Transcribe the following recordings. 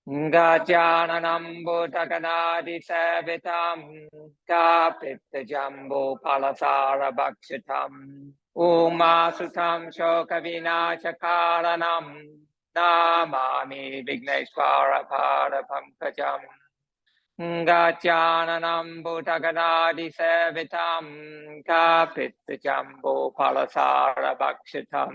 Gajananam Bhutaganadi Savitam Kapita Jambu Palasara Bhakshitam Umasutam Shokavina Chakaranam Namami Vigneshwara Pada Pankajam Gajananam Bhutaganadi Savitam Kapita Jambu Palasara Bhakshitam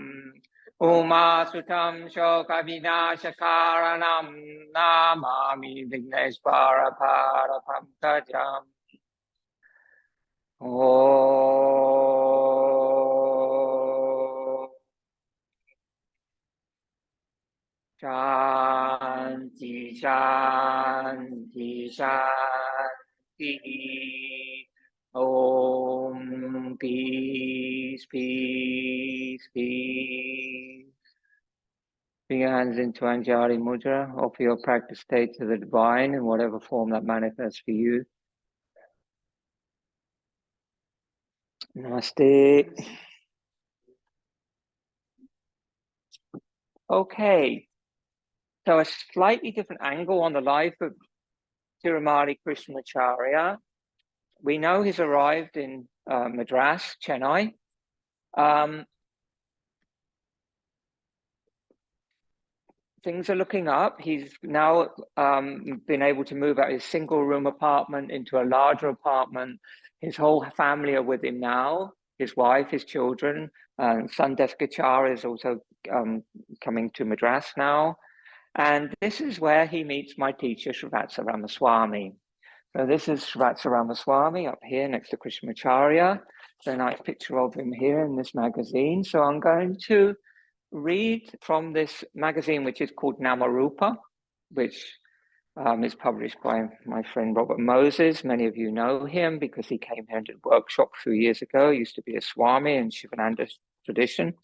Umasutam Shoka Vinashakaranam Namami Vigneshwara Pada Pankajam. Oh, Shanti, Shanti, Shanti. Om, peace, peace, peace. Bring your hands into Anjali Mudra. Offer your practice state to the divine in whatever form that manifests for you. Namaste. Okay, so a slightly different angle on the life of Tirumali Krishnamacharya. We know he's arrived in Madras, Chennai. Things are looking up. He's now been able to move out his single room apartment into a larger apartment. His whole family are with him now. His wife, his children, Sandeskachar is also coming to Madras now. And this is where he meets my teacher, Srivatsa Ramaswami. So this is Srivatsa Ramaswami up here next to Krishnamacharya. So a nice picture of him here in this magazine. So I'm going to read from this magazine, which is called Namarupa, which is published by my friend Robert Moses. Many of you know him because he came here and did a workshop a few years ago. He used to be a Swami in Shivananda's tradition.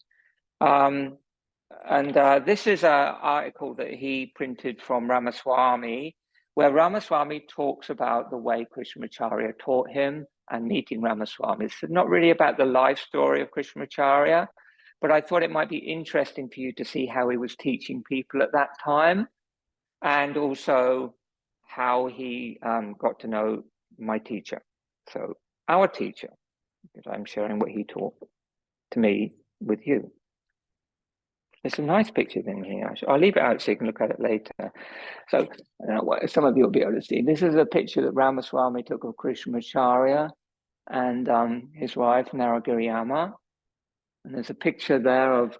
This is an article that he printed from Ramaswamy, where Ramaswamy talks about the way Krishnamacharya taught him and meeting Ramaswamy. It's not really about the life story of Krishnamacharya, but I thought it might be interesting for you to see how he was teaching people at that time, and also how he got to know my teacher. So our teacher, because I'm sharing what he taught to me with you. There's some nice pictures in here. I'll leave it out so you can look at it later. So I don't know what some of you will be able to see. This is a picture that Ramaswamy took of Krishnamacharya and his wife Naragiriyama. And there's a picture there of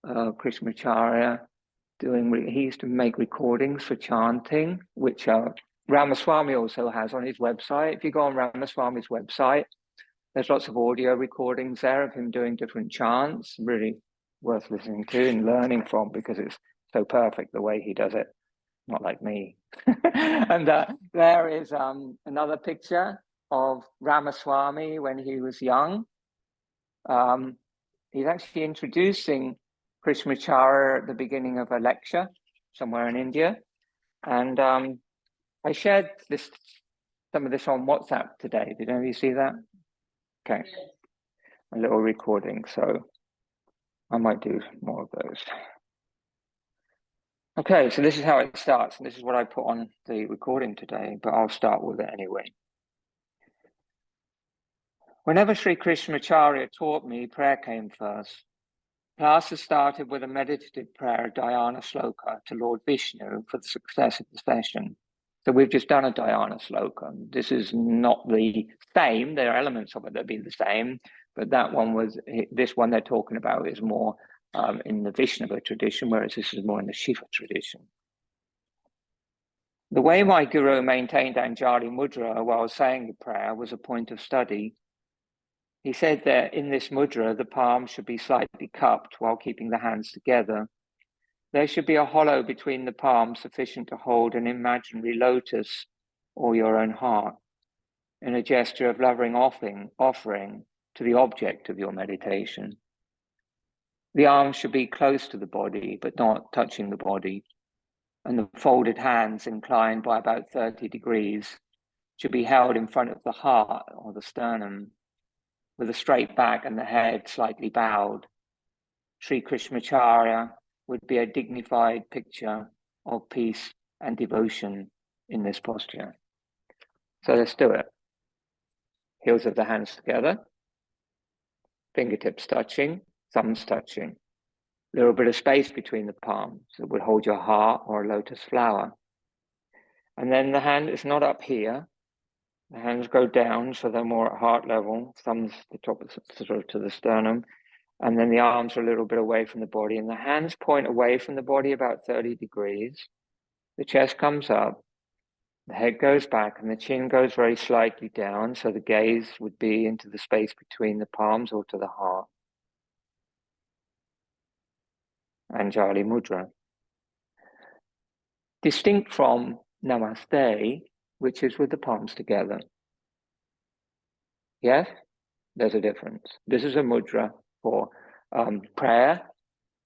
Krishnamacharya doing, he used to make recordings for chanting, which Ramaswamy also has on his website. If you go on Ramaswamy's website, there's lots of audio recordings there of him doing different chants, really worth listening to and learning from because it's so perfect the way he does it, not like me. And there is another picture of Ramaswamy when he was young. He's actually introducing Krishnamacharya at the beginning of a lecture somewhere in India. And I shared some of this on WhatsApp today. Did any of you see that? Okay. A little recording. So I might do more of those. Okay, so this is how it starts. And this is what I put on the recording today, but I'll start with it anyway. Whenever Sri Krishnamacharya taught me, prayer came first. Classes started with a meditative prayer, Dhyana Shloka, to Lord Vishnu for the success of the session. So we've just done a Dhyana Shloka. This is not the same. There are elements of it that be the same, but that one was, this one they're talking about is more in the Vaishnava tradition, whereas this is more in the Shiva tradition. The way my guru maintained Anjali Mudra while saying the prayer was a point of study. He said that in this mudra, the palms should be slightly cupped while keeping the hands together. There should be a hollow between the palms sufficient to hold an imaginary lotus or your own heart in a gesture of loving offering to the object of your meditation. The arms should be close to the body, but not touching the body, and the folded hands inclined by about 30 degrees should be held in front of the heart or the sternum, with a straight back and the head slightly bowed. Sri Krishnamacharya would be a dignified picture of peace and devotion in this posture. So let's do it. Heels of the hands together, fingertips touching, thumbs touching. A little bit of space between the palms that would hold your heart or a lotus flower. And then the hand is not up here. The hands go down, so they're more at heart level, thumbs the top of sort of to the sternum. And then the arms are a little bit away from the body, and the hands point away from the body about 30 degrees. The chest comes up, the head goes back, and the chin goes very slightly down, so the gaze would be into the space between the palms or to the heart. Anjali Mudra. Distinct from Namaste, which is with the palms together. Yes, there's a difference. This is a mudra for prayer,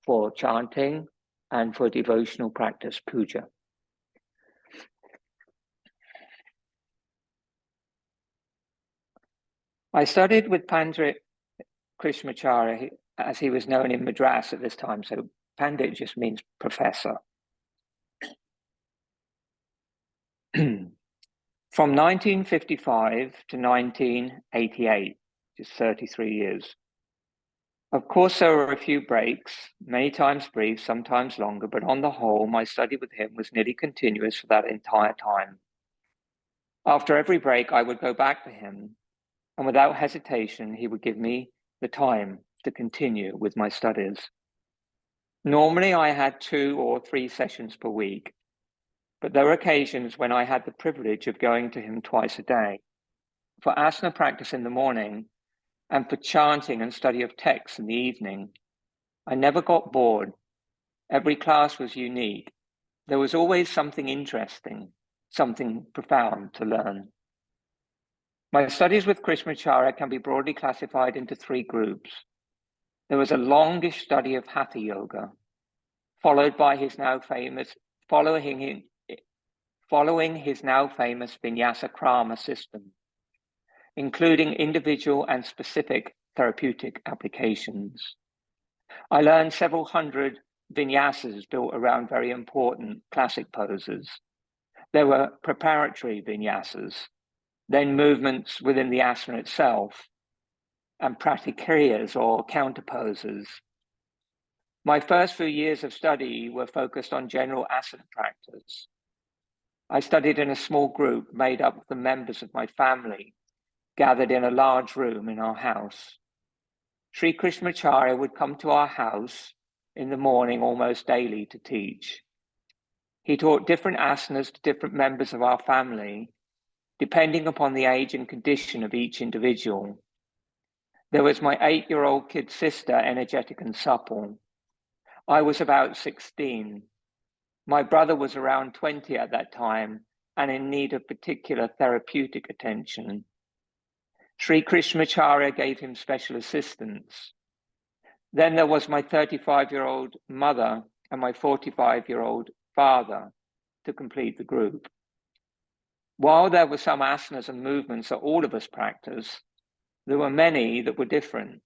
for chanting, and for devotional practice, puja. I studied with Pandit Krishnamacharya, as he was known in Madras at this time. So Pandit just means professor. From 1955 to 1988, just 33 years. Of course, there were a few breaks, many times brief, sometimes longer, but on the whole, my study with him was nearly continuous for that entire time. After every break, I would go back to him, and without hesitation, he would give me the time to continue with my studies. Normally, I had 2 or 3 sessions per week, but there were occasions when I had the privilege of going to him twice a day, for asana practice in the morning and for chanting and study of texts in the evening. I never got bored. Every class was unique. There was always something interesting, something profound to learn. My studies with Krishnamacharya can be broadly classified into 3 groups. There was a longish study of Hatha Yoga, followed by his now famous, following his now famous Vinyasa Krama system, including individual and specific therapeutic applications. I learned several hundred vinyasas built around very important classic poses. There were preparatory vinyasas, then movements within the asana itself, and pratikriyas or counter poses. My first few years of study were focused on general asana practice. I studied in a small group made up of the members of my family, gathered in a large room in our house. Sri Krishnamacharya would come to our house in the morning almost daily to teach. He taught different asanas to different members of our family, depending upon the age and condition of each individual. There was my 8-year-old kid sister, energetic and supple. I was about 16. My brother was around 20 at that time and in need of particular therapeutic attention. Sri Krishnamacharya gave him special assistance. Then there was my 35-year-old mother and my 45-year-old father to complete the group. While there were some asanas and movements that all of us practice, there were many that were different,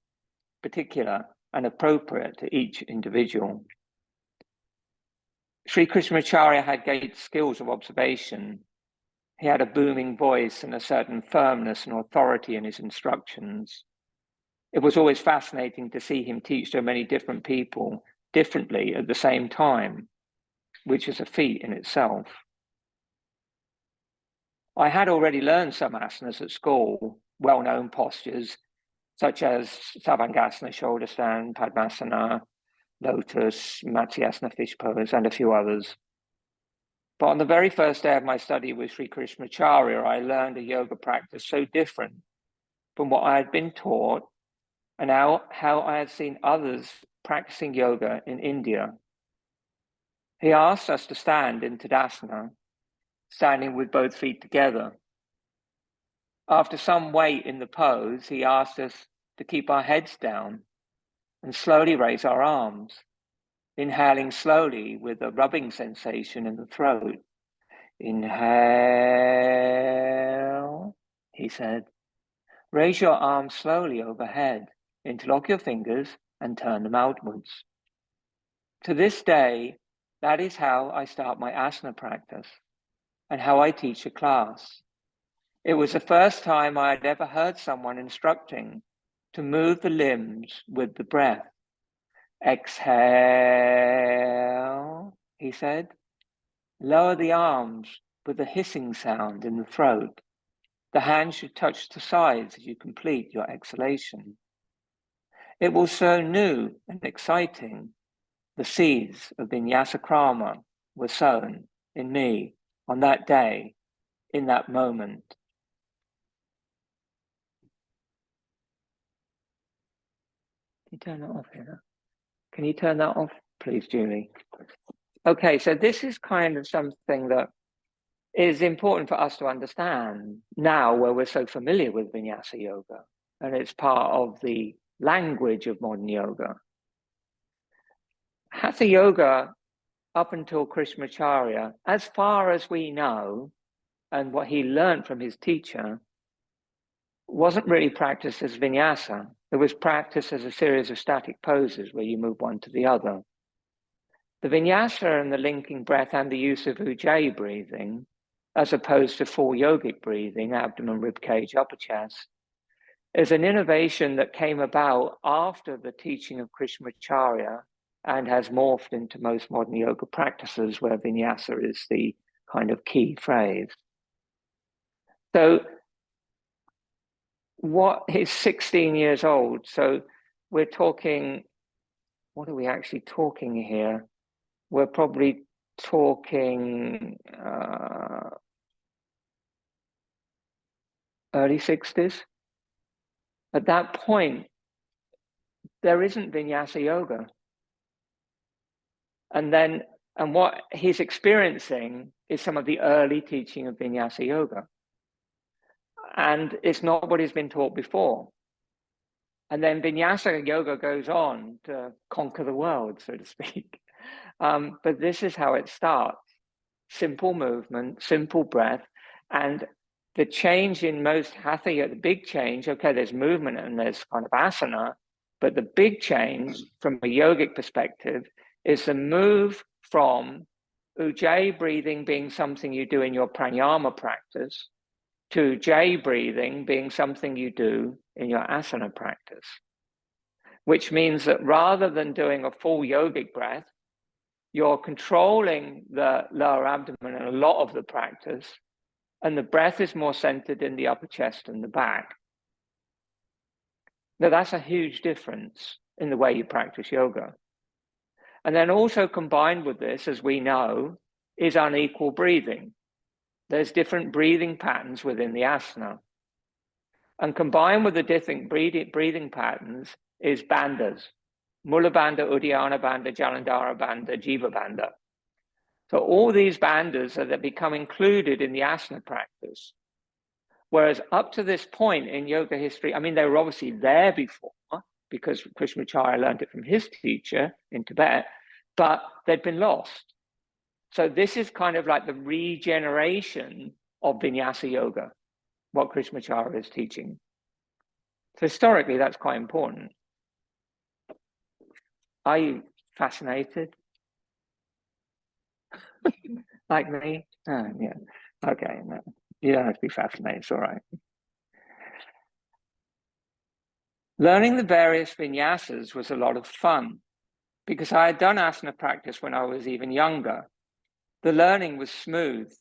particular, and appropriate to each individual. Sri Krishnamacharya had great skills of observation. He had a booming voice and a certain firmness and authority in his instructions. It was always fascinating to see him teach so many different people differently at the same time, which is a feat in itself. I had already learned some asanas at school, well-known postures, such as Savangasana, shoulder stand, Padmasana, lotus, Matsyasana, fish pose, and a few others. But on the very first day of my study with Sri Krishnamacharya, I learned a yoga practice so different from what I had been taught and how I had seen others practicing yoga in India. He asked us to stand in Tadasana, standing with both feet together. After some wait in the pose, he asked us to keep our heads down and slowly raise our arms, inhaling slowly with a rubbing sensation in the throat. Inhale, he said. Raise your arms slowly overhead, interlock your fingers and turn them outwards. To this day, That is how I start my asana practice and how I teach a class. It was the first time I had ever heard someone instructing to move the limbs with the breath. Exhale, he said. Lower the arms with a hissing sound in the throat. The hands should touch the sides as you complete your exhalation. It was so new and exciting. The seeds of Vinyasa Krama were sown in me on that day, in that moment. Can you turn that off here? Can you turn that off, please, Julie? Okay, so this is kind of something that is important for us to understand now where we're so familiar with Vinyasa Yoga, and it's part of the language of modern yoga. Hatha Yoga, up until Krishnamacharya, as far as we know, and what he learned from his teacher, wasn't really practiced as vinyasa. It was practiced as a series of static poses where you move one to the other. The vinyasa and the linking breath and the use of ujjayi breathing, as opposed to full yogic breathing, abdomen, rib cage, upper chest, is an innovation that came about after the teaching of Krishnamacharya and has morphed into most modern yoga practices where vinyasa is the kind of key phrase. So what is 16 years old? So we're talking, what are we actually talking here? We're probably talking early 60s. At that point, there isn't vinyasa yoga. And what he's experiencing is some of the early teaching of vinyasa yoga. And it's not what has been taught before. And then vinyasa yoga goes on to conquer the world, so to speak. But this is how it starts. Simple movement, simple breath. And the change in most hatha yoga, the big change, okay, there's movement and there's kind of asana, but the big change from a yogic perspective is the move from ujjayi breathing being something you do in your pranayama practice to ujjayi breathing being something you do in your asana practice, which means that rather than doing a full yogic breath, you're controlling the lower abdomen in a lot of the practice, and the breath is more centered in the upper chest and the back. Now, that's a huge difference in the way you practice yoga. And then also combined with this, as we know, is unequal breathing. There's different breathing patterns within the asana. And combined with the different breathing patterns is bandhas. Mula bandha, Uddiyana bandha, Jalandhara bandha, Jiva bandha. So all these bandhas that become included in the asana practice. Whereas up to this point in yoga history, I mean, they were obviously there before because Krishnamacharya learned it from his teacher in Tibet, but they'd been lost. So this is kind of like the regeneration of Vinyasa Yoga, what Krishnamacharya is teaching. So historically, that's quite important. Are you fascinated? Like me? Oh, yeah. Okay, no. You don't have to be fascinated, it's all right. Learning the various vinyasas was a lot of fun because I had done asana practice when I was even younger. The learning was smooth.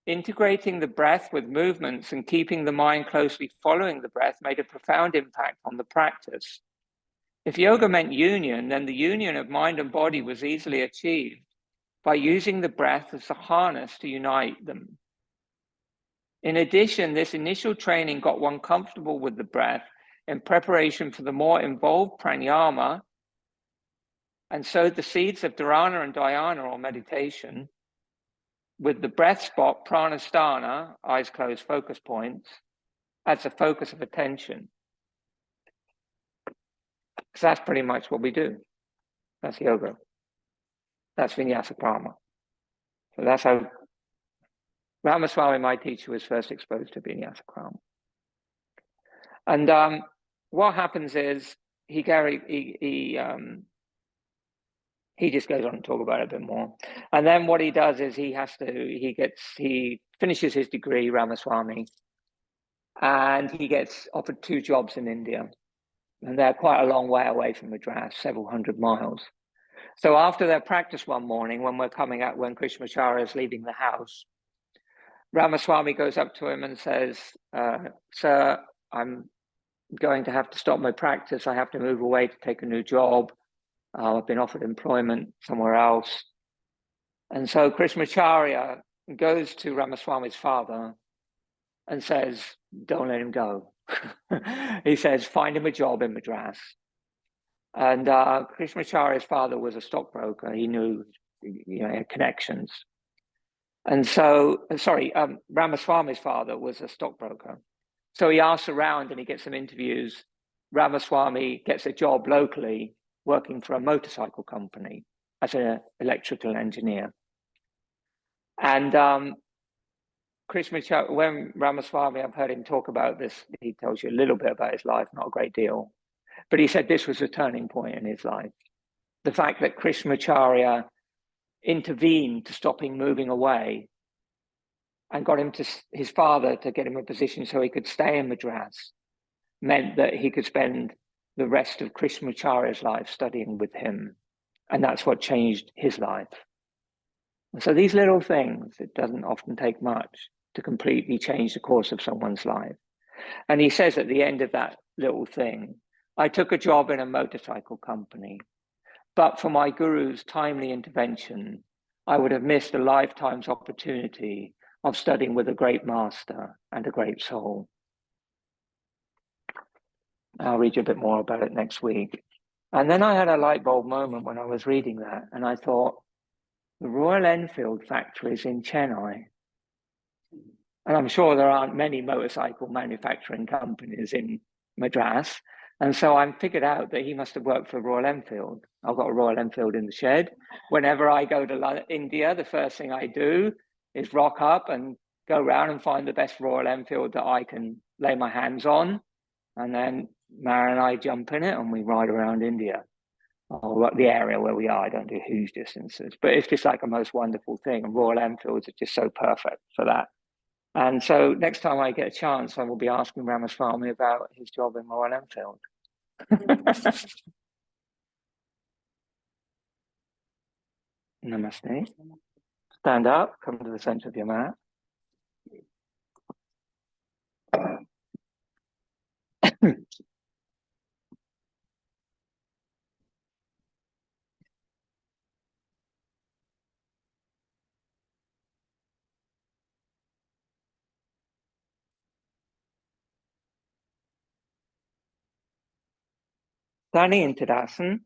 Integrating the breath with movements and keeping the mind closely following the breath made a profound impact on the practice. If yoga meant union, then the union of mind and body was easily achieved by using the breath as the harness to unite them. In addition, this initial training got one comfortable with the breath in preparation for the more involved pranayama and sowed the seeds of dharana and dhyana or meditation with the breath spot, pranasthana, eyes closed, focus points, as a focus of attention. Because that's pretty much what we do. That's yoga. That's vinyasa krama. So that's how Ramaswami, my teacher, was first exposed to vinyasa krama. And what happens is he he just goes on to talk about it a bit more. And then what he does is he finishes his degree, Ramaswamy, and he gets offered 2 jobs in India. And they're quite a long way away from Madras, several hundred miles. So after their practice one morning, when Krishnamacharya is leaving the house, Ramaswamy goes up to him and says, "Sir, I'm going to have to stop my practice. I have to move away to take a new job. I've been offered employment somewhere else." And so Krishnamacharya goes to Ramaswamy's father and says, "Don't let him go." He says, "Find him a job in Madras." And Krishnamacharya's father was a stockbroker. He knew, he had connections. And so, Ramaswamy's father was a stockbroker. So he asks around and he gets some interviews. Ramaswamy gets a job locally working for a motorcycle company as an electrical engineer. And Krishnamacharya, when Ramaswamy, I've heard him talk about this, he tells you a little bit about his life, not a great deal. But he said this was a turning point in his life. The fact that Krishnamacharya intervened to stop him moving away and got his father to get him a position so he could stay in Madras meant that he could spend the rest of Krishnamacharya's life studying with him. And that's what changed his life. And so these little things, it doesn't often take much to completely change the course of someone's life. And he says at the end of that little thing, "I took a job in a motorcycle company, but for my guru's timely intervention, I would have missed a lifetime's opportunity of studying with a great master and a great soul." I'll read you a bit more about it next week. And then I had a light bulb moment when I was reading that, and I thought, the Royal Enfield factories in Chennai, and I'm sure there aren't many motorcycle manufacturing companies in Madras, and so I figured out that he must have worked for Royal Enfield. I've got a Royal Enfield in the shed. Whenever I go to India, the first thing I do is rock up and go around and find the best Royal Enfield that I can lay my hands on. And then Mara and I jump in it and we ride around India, or the area where we are. I don't do huge distances, but it's just like a most wonderful thing. And Royal Enfields are just so perfect for that. And so next time I get a chance, I will be asking Ramaswamy about his job in Royal Enfield. Namaste. Stand up, come to the center of your mat. Standing in Tadasana.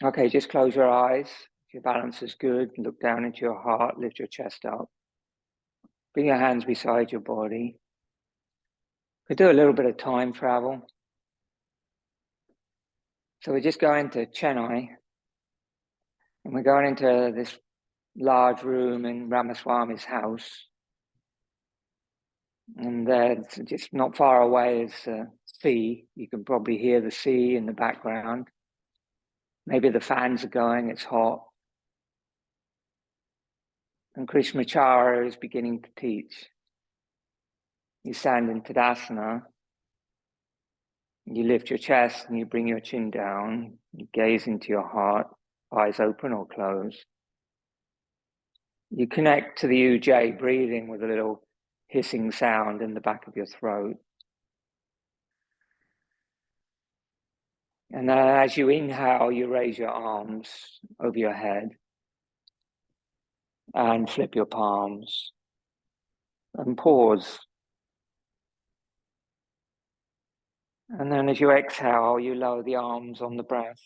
Okay, just close your eyes. If your balance is good, look down into your heart, lift your chest up. Bring your hands beside your body. We do a little bit of time travel. So we're just going to Chennai, and we're going into this large room in Ramaswamy's house. And just not far away is the sea. You can probably hear the sea in the background. Maybe the fans are going, it's hot. And Krishnamacharya is beginning to teach. You stand in Tadasana, you lift your chest and you bring your chin down, you gaze into your heart, eyes open or closed. You connect to the Ujjayi breathing with a little hissing sound in the back of your throat. And then as you inhale, you raise your arms over your head and flip your palms and pause. And then as you exhale, you lower the arms on the breath,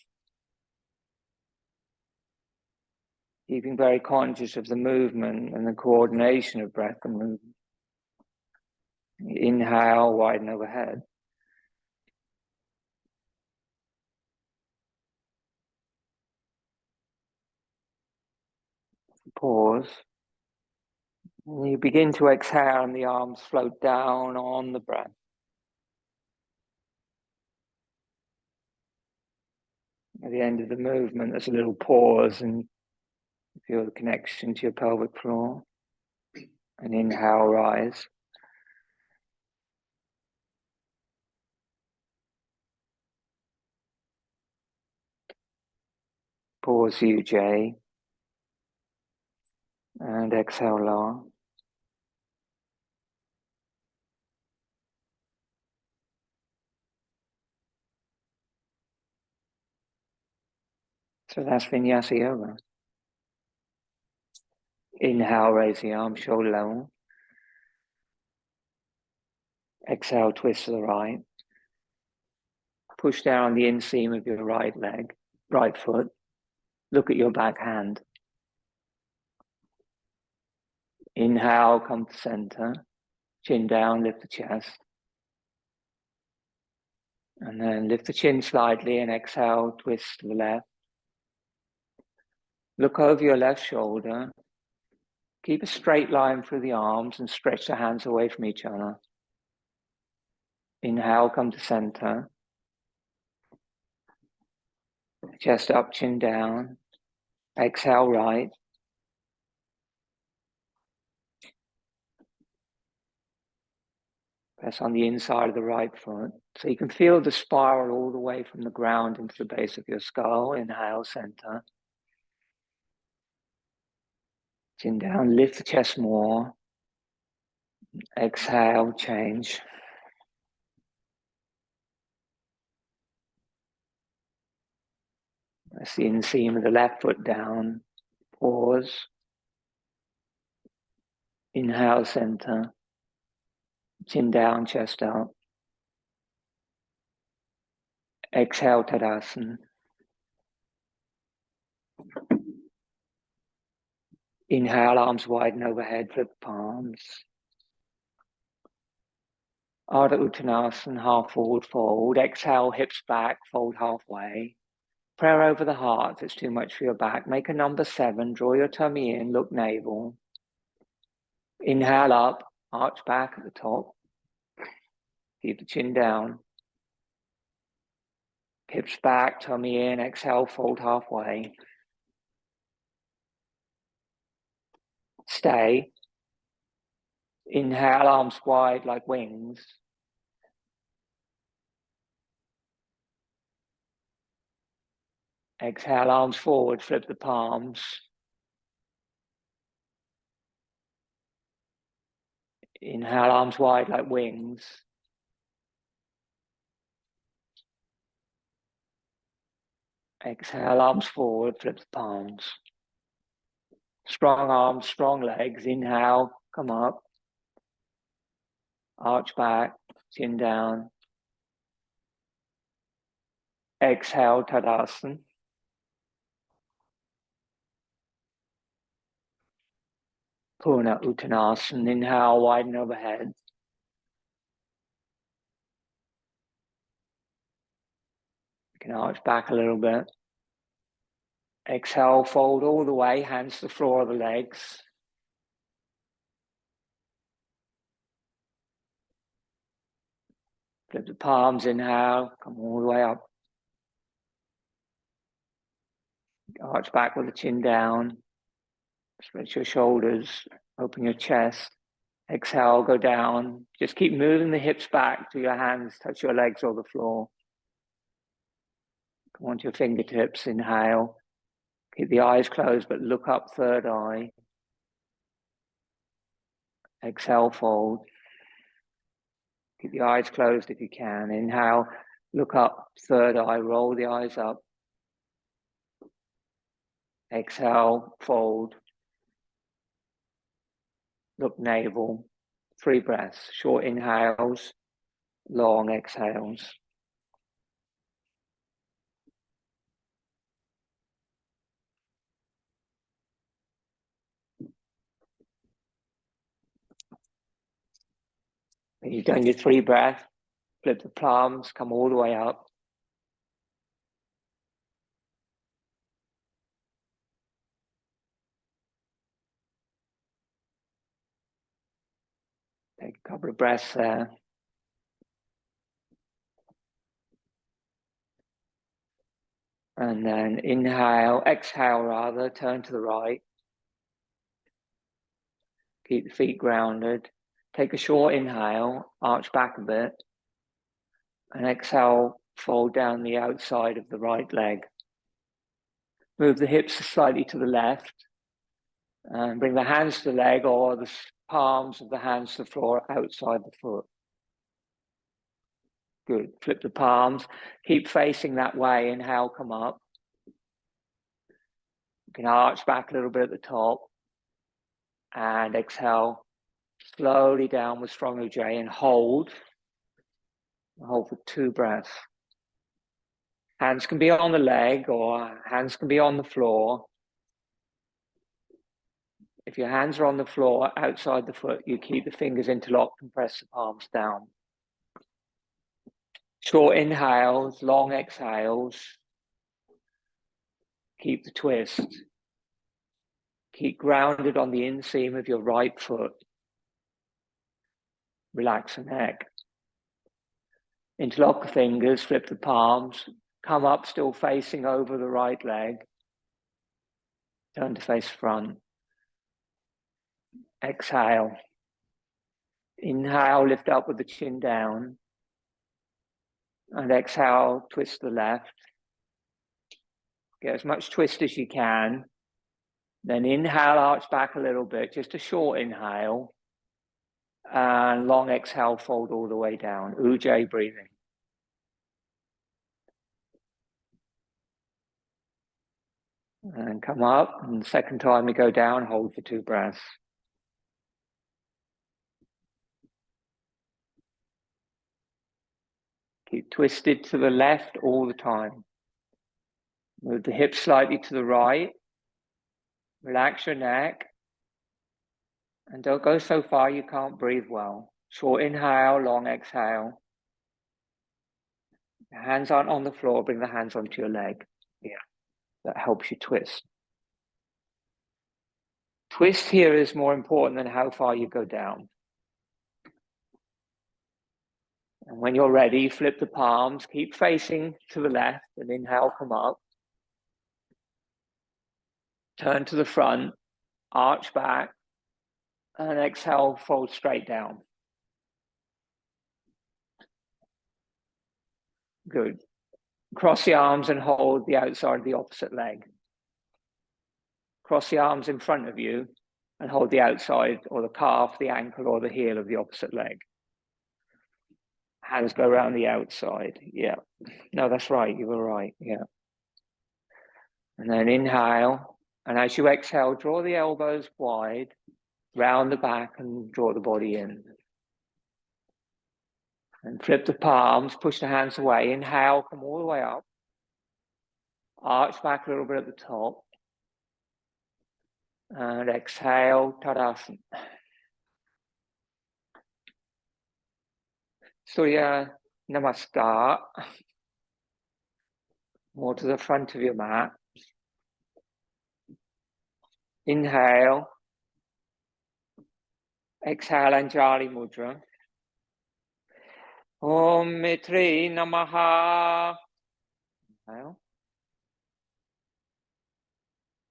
keeping very conscious of the movement and the coordination of breath and movement. Inhale, widen overhead. Pause. And you begin to exhale and the arms float down on the breath. At the end of the movement, there's a little pause and feel the connection to your pelvic floor. And inhale, rise. Pause, UJ. And exhale, lower. So that's Vinyasa Yoga. Inhale, raise the arm, shoulder level. Exhale, twist to the right. Push down on the inseam of your right leg, right foot. Look at your back hand. Inhale, come to center. Chin down, lift the chest. And then lift the chin slightly and exhale, twist to the left. Look over your left shoulder. Keep a straight line through the arms and stretch the hands away from each other. Inhale, come to center. Chest up, chin down. Exhale, right. Press on the inside of the right foot. So you can feel the spiral all the way from the ground into the base of your skull. Inhale, center. Chin down, lift the chest more. Exhale, change. Press the inseam of the left foot down. Pause. Inhale, center. Chin down, chest up. Exhale, Tadasana. Inhale, arms widen overhead, flip palms. Ardha Uttanasana, half forward fold. Exhale, hips back, fold halfway. Prayer over the heart if it's too much for your back. Make a number 7, draw your tummy in, look navel. Inhale up, arch back at the top. Keep the chin down. Hips back, tummy in, exhale, fold halfway. Stay. Inhale, arms wide like wings. Exhale, arms forward, flip the palms. Inhale, arms wide like wings. Exhale, arms forward, flip the palms. Strong arms, strong legs. Inhale, come up. Arch back, chin down. Exhale, Tadasana. Purna Uttanasana. Inhale, widen overhead. You can arch back a little bit. Exhale, fold all the way, hands to the floor of the legs. Flip the palms, inhale, come all the way up. Arch back with the chin down. Stretch your shoulders, open your chest. Exhale, go down. Just keep moving the hips back till your hands touch your legs or the floor. Come onto your fingertips, inhale. Keep the eyes closed, but look up, third eye. Exhale, fold. Keep the eyes closed if you can. Inhale, look up, third eye, roll the eyes up. Exhale, fold. Look navel. 3 breaths, short inhales, long exhales. When you've done your 3 breaths, flip the palms, come all the way up. Take a couple of breaths there. And then exhale rather, turn to the right. Keep the feet grounded. Take a short inhale, arch back a bit. And exhale, fold down the outside of the right leg. Move the hips slightly to the left. And bring the hands to the leg or the palms of the hands to the floor outside the foot. Good. Flip the palms. Keep facing that way. Inhale, come up. You can arch back a little bit at the top. And exhale, slowly down with strong ujjayi and hold. Hold for 2 breaths. Hands can be on the leg or hands can be on the floor. If your hands are on the floor outside the foot, you keep the fingers interlocked and press the palms down. Short inhales, long exhales. Keep the twist. Keep grounded on the inseam of your right foot. Relax the neck. Interlock the fingers, flip the palms, come up still facing over the right leg. Turn to face front. Exhale. Inhale, lift up with the chin down. And exhale, twist the left. Get as much twist as you can. Then inhale, arch back a little bit, just a short inhale. And long exhale, fold all the way down. Ujjayi breathing. And come up. And the second time we go down, hold for 2 breaths. Keep twisted to the left all the time. Move the hips slightly to the right. Relax your neck. And don't go so far you can't breathe well. Short inhale, long exhale. Your hands aren't on the floor, bring the hands onto your leg. Yeah, that helps you twist. Twist here is more important than how far you go down. And when you're ready, flip the palms, keep facing to the left, and inhale, come up. Turn to the front, arch back, and exhale, fold straight down. Good. Cross the arms and hold the outside of the opposite leg. Cross the arms in front of you and hold the outside or the calf, the ankle, or the heel of the opposite leg. Hands go around the outside. Yeah. No, that's right. You were right. Yeah. And then inhale. And as you exhale, draw the elbows wide, round the back, and draw the body in. And flip the palms, push the hands away. Inhale, come all the way up. Arch back a little bit at the top. And exhale, Tadasana. Surya Namaskar. More to the front of your mat. Inhale. Exhale, Anjali Mudra. Om Mitri Namaha. Inhale.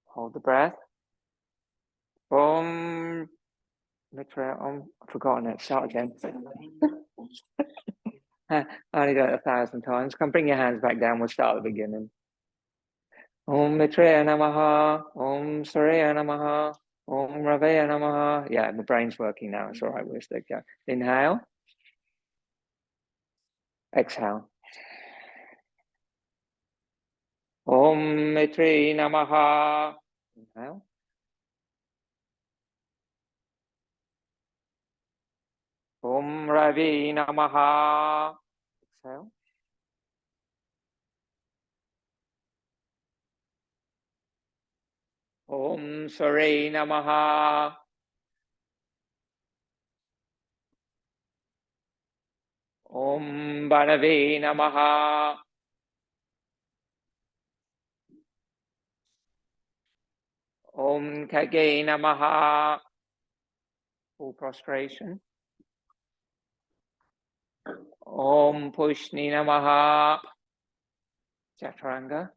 Hold the breath. Om Mitri. Om. I've forgotten it. Start again. I only done it 1,000 times. Come bring your hands back down. We'll start at the beginning. Om Mitraya Namaha. Om Surya Namaha. Om Ravaya Namaha. Yeah, my brain's working now. It's all right. We'll stick go. Inhale. Exhale. Om Mitri Namaha. Inhale. Om Ravi Namaha. Exhale. Om Sari Namaha. Om Bhanavi Namaha. Om Kage Namaha. Full prostration. Om Pushni Namaha. Chaturanga.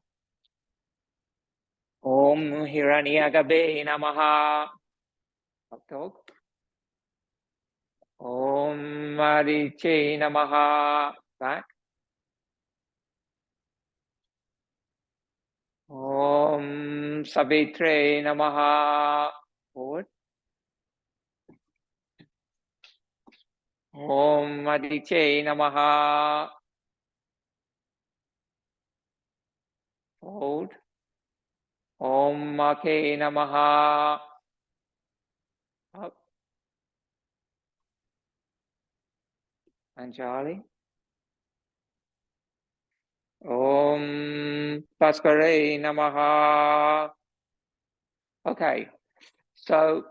Om Hiranyagabe Namaha. Up dog. Om Mariche Namaha. Back. Om Savitre Namaha. Forward. Om Mariche Namaha. Hold. Om Make Namaha. Up. Anjali. Om Bhaskare Namaha. Okay, so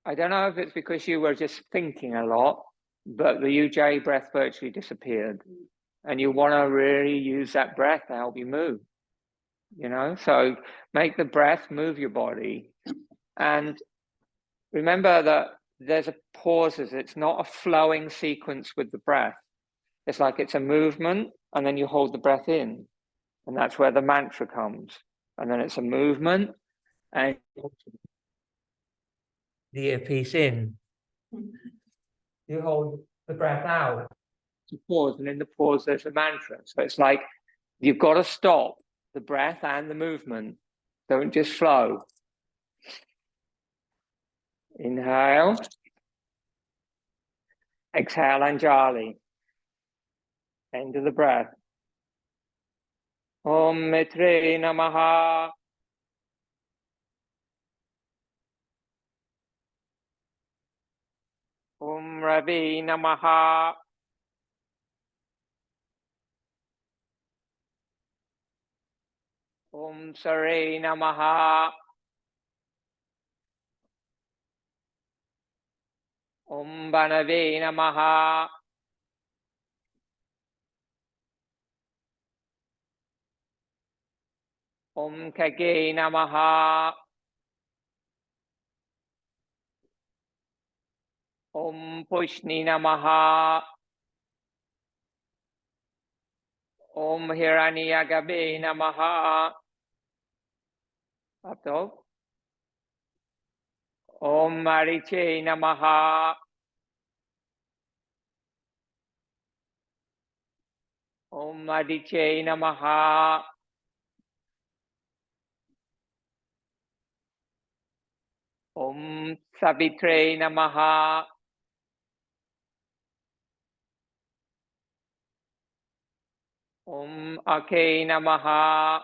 I don't know if it's because you were just thinking a lot, but the UJ breath virtually disappeared. And you want to really use that breath to help you move, you know? So make the breath move your body. And remember that there's a pauses. It's not a flowing sequence with the breath. It's like it's a movement, and then you hold the breath in. And that's where the mantra comes. And then it's a movement, and the earpiece in. You hold the breath out. To pause, and in the pause, there's a mantra. So it's like you've got to stop the breath and the movement. Don't just flow. Inhale. Exhale, Anjali. End of the breath. Om Mitre Namaha. Om Ravi Namaha. Om Sare Namaha. Om Banave Namaha. Om Kage Namaha. Om Pushni Namaha. Om Hiranyagabe Namaha. Up dog. Om Mariche Namaha. Om Adiche Namaha. Om Savitre Namaha. Om Ake Namaha.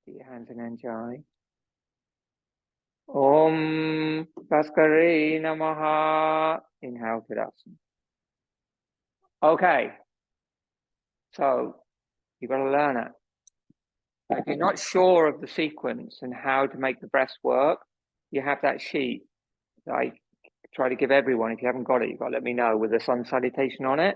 Put your hands in Anjali. Om Bhaskare Namaha. Inhale, Tadasana. Okay, so you've got to learn it. If you're not sure of the sequence and how to make the breaths work, you have that sheet that I try to give everyone. If you haven't got it, you've got to let me know, with the sun salutation on it.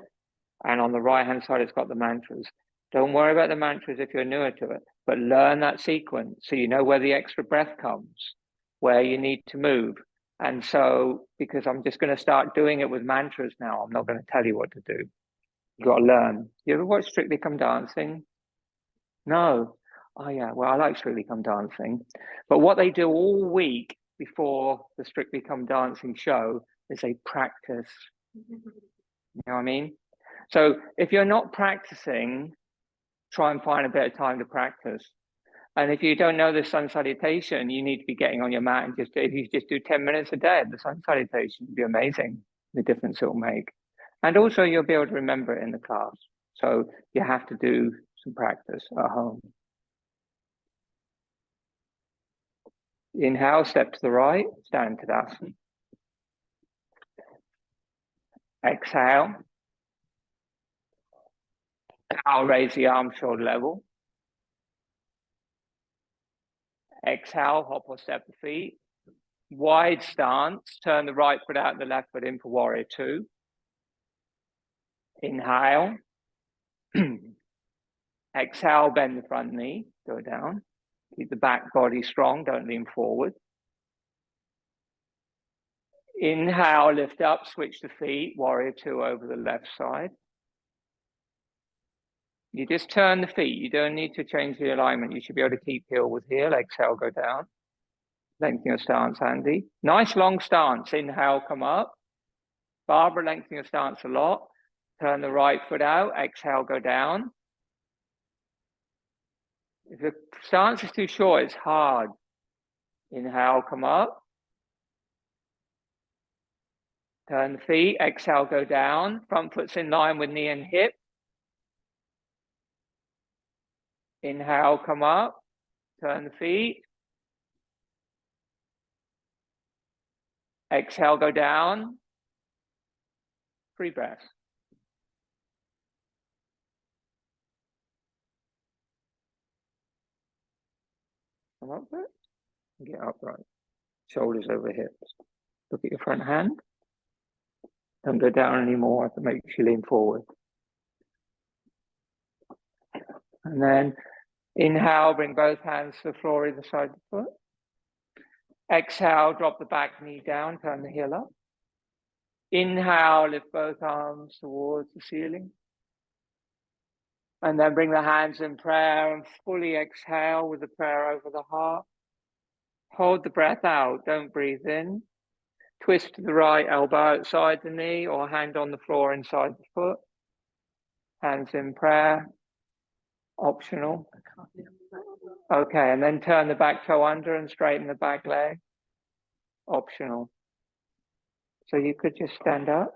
And on the right-hand side, it's got the mantras. Don't worry about the mantras if you're newer to it, but learn that sequence so you know where the extra breath comes, where you need to move. And so, because I'm just going to start doing it with mantras now, I'm not going to tell you what to do. You've got to learn. You ever watch Strictly Come Dancing? No. Oh yeah, well, I like Strictly Come Dancing. But what they do all week before the Strictly Come Dancing show is they practice. You know what I mean? So if you're not practicing, try and find a bit of time to practice. And if you don't know the sun salutation, you need to be getting on your mat and if you just do 10 minutes a day of the sun salutation, it'd be amazing, the difference it will make. And also you'll be able to remember it in the class. So you have to do some practice at home. Inhale, step to the right, stand Tadasana. Exhale. I'll raise the arms shoulder level. Exhale, hop or step the feet. Wide stance, turn the right foot out and the left foot in for warrior two. Inhale. Exhale, bend the front knee, go down. Keep the back body strong, don't lean forward. Inhale, lift up, switch the feet, warrior two over the left side. You just turn the feet. You don't need to change the alignment. You should be able to keep heel with heel. Exhale, go down. Lengthen your stance, Andy. Nice long stance. Inhale, come up. Barbara, lengthen your stance a lot. Turn the right foot out. Exhale, go down. If the stance is too short, it's hard. Inhale, come up. Turn the feet. Exhale, go down. Front foot's in line with knee and hip. Inhale, come up. Turn the feet. Exhale, go down. 3 breaths. Come up there. Get upright. Shoulders over hips. Look at your front hand. Don't go down anymore. It makes you lean forward. And then inhale, bring both hands to the floor either side of the foot. Exhale, drop the back knee down, turn the heel up. Inhale, lift both arms towards the ceiling. And then bring the hands in prayer and fully exhale with the prayer over the heart. Hold the breath out, don't breathe in. Twist to the right, elbow outside the knee or hand on the floor inside the foot. Hands in prayer, optional. Okay, and then turn the back toe under and straighten the back leg, optional. So you could just stand up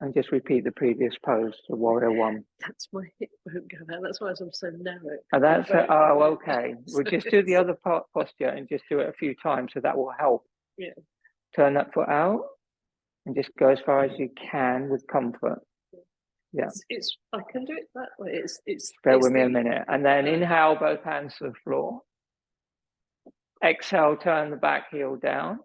and just repeat the previous pose, the warrior one. That's my hip won't go out. That's why I'm so narrow. Oh, that's it. Oh, okay. We'll just do the other posture and just do it a few times, so that will help. Yeah. Turn that foot out and just go as far as you can with comfort. Yeah. It's I can do it that way. Bear with me a minute. And then inhale, both hands to the floor. Exhale, turn the back heel down.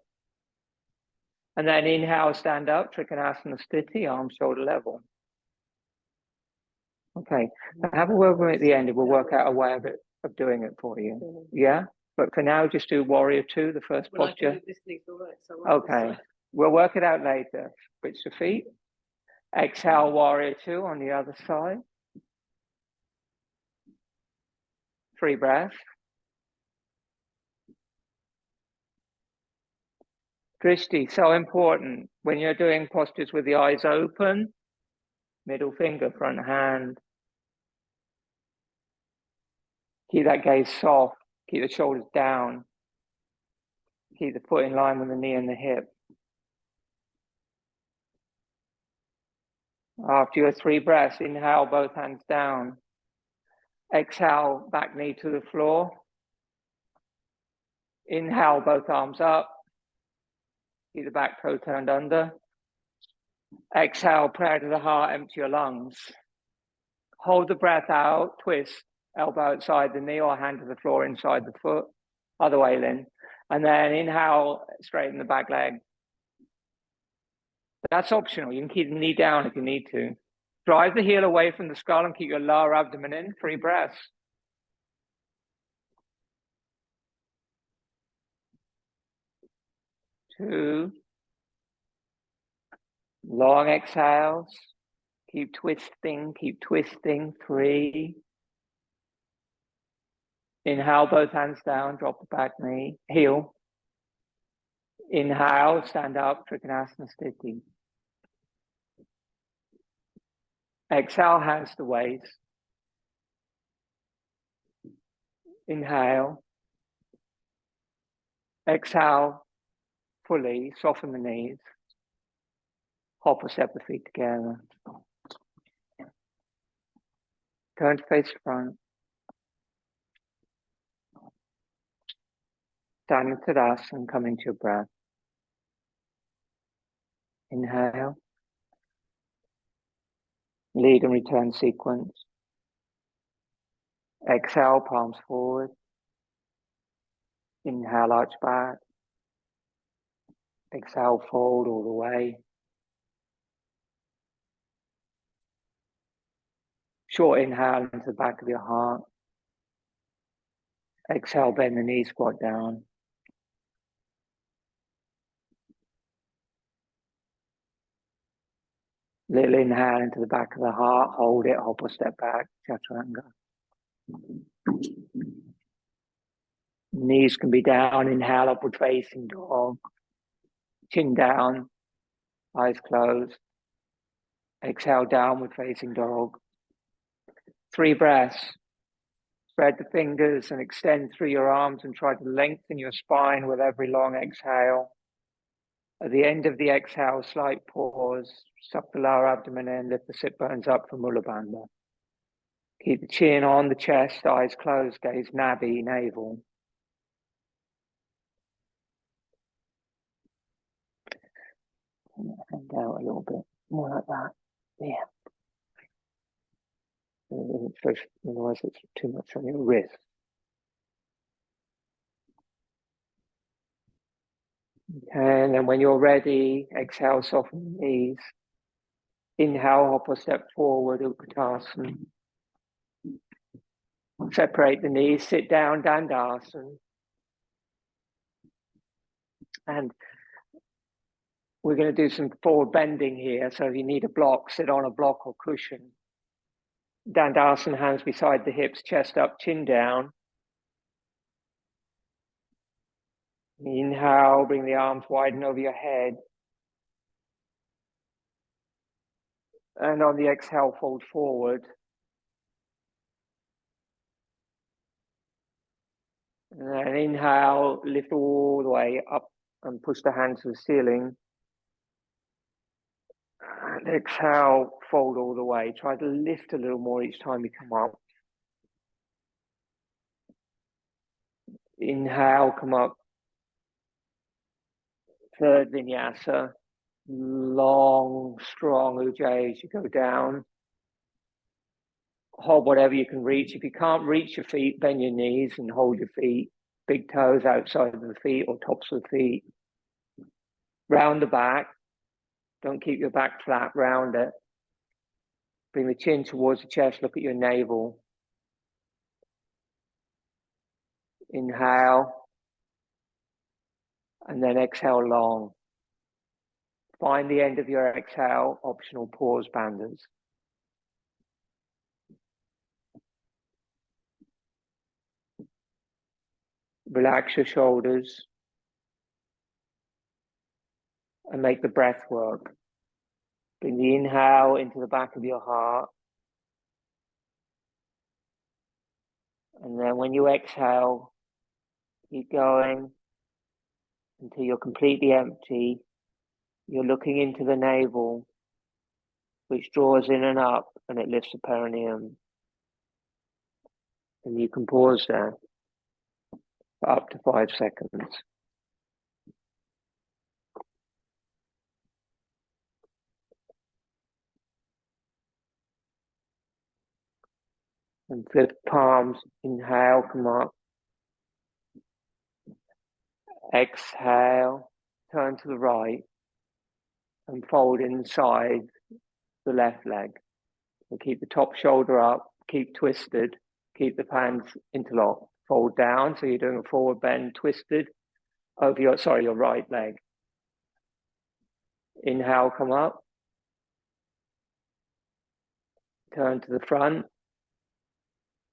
And then inhale, stand up, Trikonasana Sthiti, arms shoulder level. Okay, now have a word with me at the end and we'll work out a way of doing it for you. Yeah? But for now, just do warrior two, the first posture. Okay, we'll work it out later. Switch the feet. Exhale, warrior two on the other side. 3 breaths. Drishti, so important. When you're doing postures with the eyes open, middle finger, front hand. Keep that gaze soft. Keep the shoulders down. Keep the foot in line with the knee and the hip. After your 3 breaths, inhale, both hands down. Exhale, back knee to the floor. Inhale, both arms up. Keep the back toe turned under. Exhale, prayer to the heart, empty your lungs. Hold the breath out, twist, elbow outside the knee or hand to the floor inside the foot. Other way, Lynn. And then inhale, straighten the back leg. That's optional. You can keep the knee down if you need to. Drive the heel away from the skull and keep your lower abdomen in. 3 breaths. Two. Long exhales. Keep twisting, keep twisting. 3. Inhale, both hands down, drop the back knee, heel. Inhale, stand up, Trikonasana Sthiti. Exhale, hands to waist. Inhale. Exhale, fully, soften the knees. Hop or step the feet together. Turn to face the front. Stand in Tadasana and come into your breath. Inhale. Lead and return sequence. Exhale, palms forward. Inhale, arch back. Exhale, fold all the way. Short inhale into the back of your heart. Exhale, bend the knees, squat down. Little inhale into the back of the heart, hold it, hop or step back, chaturanga. Knees can be down, inhale, upward facing dog. Chin down, eyes closed. Exhale, downward facing dog. 3 breaths. Spread the fingers and extend through your arms and try to lengthen your spine with every long exhale. At the end of the exhale, slight pause. Suck the lower abdomen in, lift the sit bones up for Mula Bandha. Keep the chin on the chest, eyes closed, gaze navi, navel. Hand out a little bit, more like that. Yeah. Otherwise it's too much on your wrist. Okay, and then when you're ready, exhale, soften the knees. Inhale, hop or step forward, Utkatasana. Separate the knees, sit down, Dandasana. And we're going to do some forward bending here. So if you need a block, sit on a block or cushion. Dandasana, hands beside the hips, chest up, chin down. Inhale, bring the arms widen over your head. And on the exhale, fold forward. And then inhale, lift all the way up and push the hands to the ceiling. And exhale, fold all the way. Try to lift a little more each time you come up. Inhale, come up. Third vinyasa. Long, strong ujjayi as you go down. Hold whatever you can reach. If you can't reach your feet, bend your knees and hold your feet. Big toes outside of the feet or tops of the feet. Round the back. Don't keep your back flat, round it. Bring the chin towards the chest, look at your navel. Inhale. And then exhale long. Find the end of your exhale, optional pause bandhas. Relax your shoulders and make the breath work. Bring the inhale into the back of your heart. And then when you exhale, keep going until you're completely empty. You're looking into the navel, which draws in and up, and it lifts the perineum. And you can pause there for up to 5 seconds. And flip palms, inhale, come up. Exhale, turn to the right and fold inside the left leg. So keep the top shoulder up, keep twisted, keep the hands interlocked. Fold down, so you're doing a forward bend, twisted over your right leg. Inhale, come up. Turn to the front.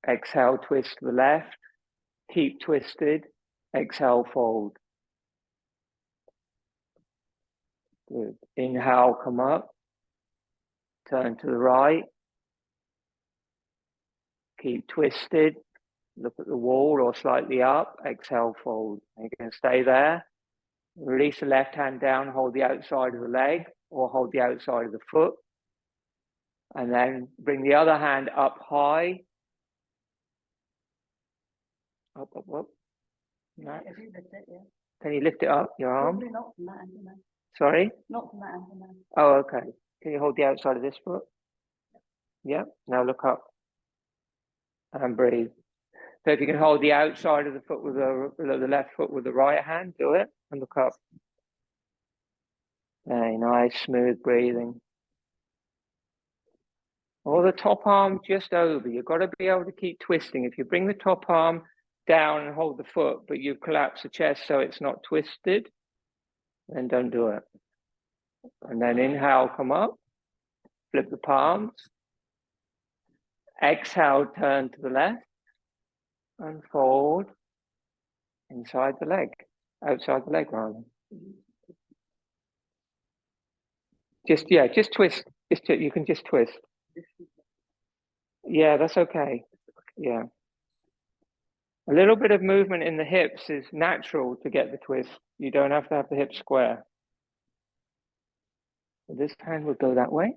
Exhale, twist to the left. Keep twisted. Exhale, fold. Good. Inhale, come up. Turn to the right. Keep twisted. Look at the wall or slightly up. Exhale, fold. You're going to stay there. Release the left hand down, hold the outside of the leg or hold the outside of the foot. And then bring the other hand up high. Up, up, up. Nice. Can you lift it up, your arm? Probably not from that angle, no. Sorry? Not from that angle, no. Oh, okay. Can you hold the outside of this foot? Yeah. Now look up and breathe. So if you can hold the outside of the foot with the left foot with the right hand, do it and look up. Very nice, smooth breathing. Or the top arm just over. You've got to be able to keep twisting. If you bring the top arm down and hold the foot, but you collapse the chest so it's not twisted, then don't do it. And then inhale, come up. Flip the palms. Exhale, turn to the left and fold inside the leg, outside the leg rather. Just twist. You can just twist. Yeah, that's okay. Yeah. A little bit of movement in the hips is natural to get the twist. You don't have to have the hips square. So this hand will go that way.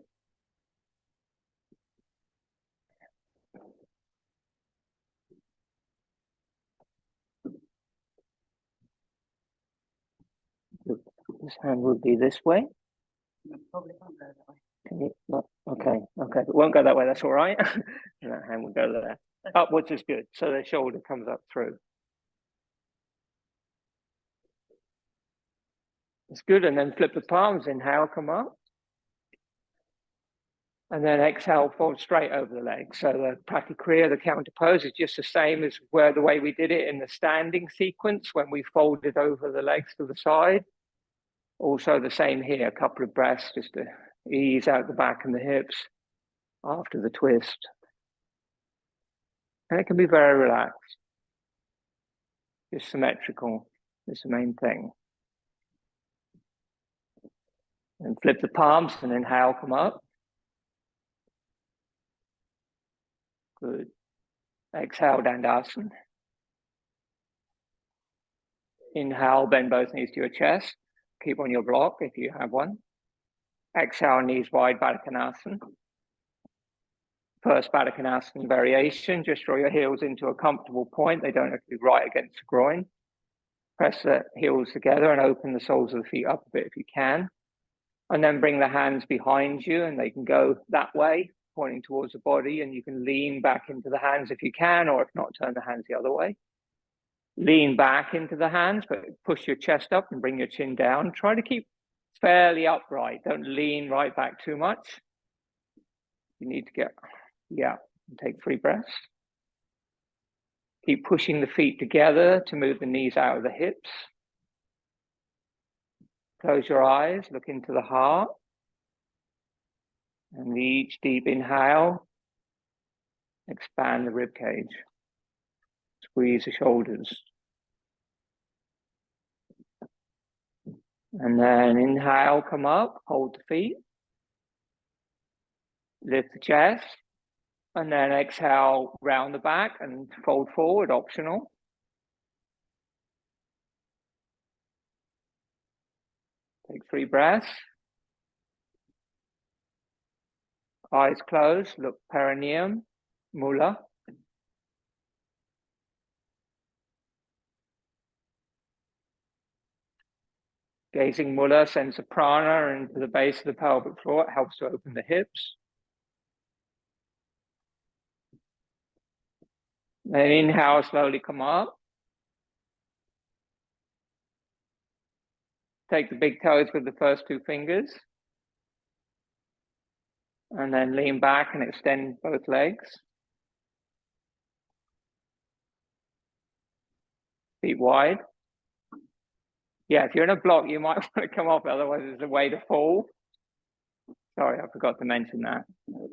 This hand will be this way. Probably can't go that way. Can you? No, okay. It won't go that way. That's all right. And that hand will go there. Upwards is good. So the shoulder comes up through. It's good. And then flip the palms. Inhale, come up. And then exhale, fold straight over the legs. So the pratikriya, the counter pose, is just the same as the way we did it in the standing sequence when we folded over the legs to the side. Also the same here, a couple of breaths just to ease out the back and the hips after the twist. And it can be very relaxed. Just symmetrical is the main thing. And flip the palms and inhale, come up. Good. Exhale, Dandasana. Inhale, bend both knees to your chest. Keep on your block if you have one. Exhale, knees wide, Baddha Konasana. First Baddha Konasana variation, just draw your heels into a comfortable point. They don't have to be right against the groin. Press the heels together and open the soles of the feet up a bit if you can. And then bring the hands behind you and they can go that way, pointing towards the body, and you can lean back into the hands if you can, or if not, turn the hands the other way. Lean back into the hands, but push your chest up and bring your chin down. Try to keep fairly upright. Don't lean right back too much. You need to get, and take 3 breaths. Keep pushing the feet together to move the knees out of the hips. Close your eyes, look into the heart. And each deep inhale, expand the rib cage. Squeeze the shoulders. And then inhale, come up, hold the feet. Lift the chest. And then exhale, round the back and fold forward, optional. Take 3 breaths. Eyes closed, look perineum, mula. Gazing mula sends the prana into the base of the pelvic floor. It helps to open the hips. Then inhale, slowly come up. Take the big toes with the first 2 fingers. And then lean back and extend both legs. Feet wide. Yeah, if you're in a block, you might want to come up, otherwise there's a way to fall. Sorry, I forgot to mention that.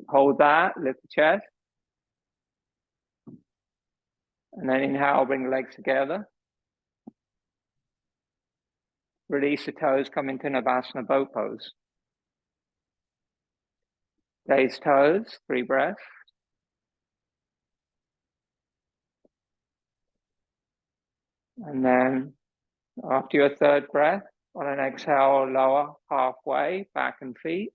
Hold that, lift the chest. And then inhale, bring the legs together. Release the toes, come into Navasana boat pose. Gaze toes, 3 breaths. And then after your 3rd breath, on an exhale, lower halfway, back and feet.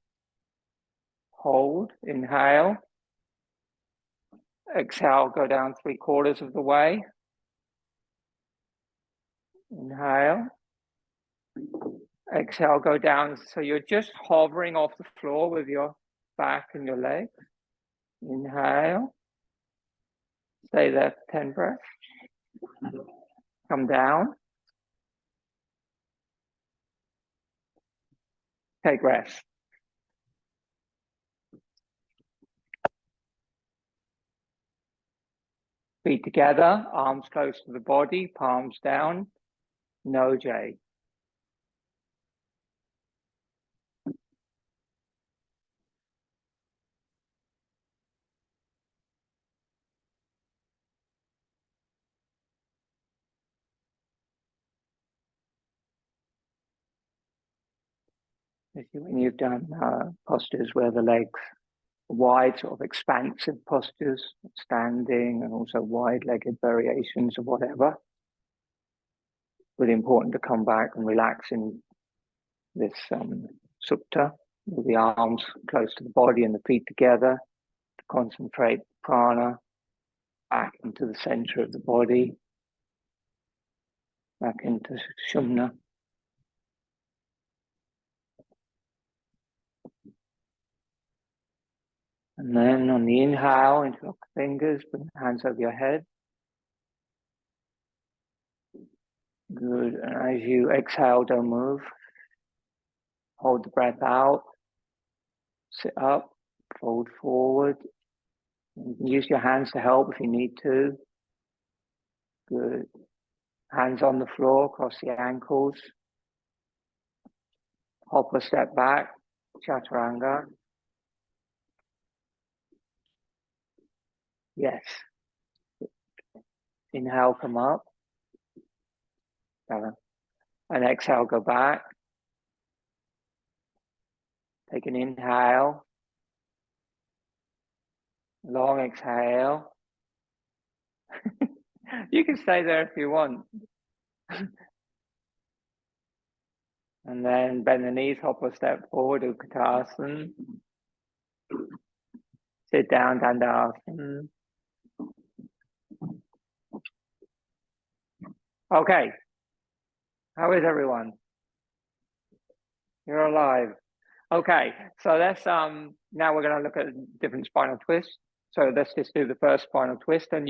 Hold, inhale. Exhale, go down 3/4 of the way. Inhale. Exhale, go down. So you're just hovering off the floor with your back and your legs. Inhale. Stay there for 10 breaths. Come down. Take rest. Feet together, arms close to the body, palms down. No J. When you've done postures where the legs are wide, sort of expansive postures, standing, and also wide-legged variations of whatever. Really important to come back and relax in this supta, with the arms close to the body and the feet together, to concentrate prana back into the center of the body, back into Shumna. And then on the inhale, interlock the fingers, bring the hands over your head. Good. And as you exhale, don't move. Hold the breath out. Sit up, fold forward. You can use your hands to help if you need to. Good. Hands on the floor, cross the ankles. Hop a step back, chaturanga. Yes. Inhale, come up. And exhale, go back. Take an inhale. Long exhale. You can stay there if you want. And then bend the knees, hop a step forward, Utkatasana. Sit down, Dandasana. Okay. How is everyone? You're alive. Okay, so let's now we're going to look at different spinal twists. So let's just do the first spinal twist, and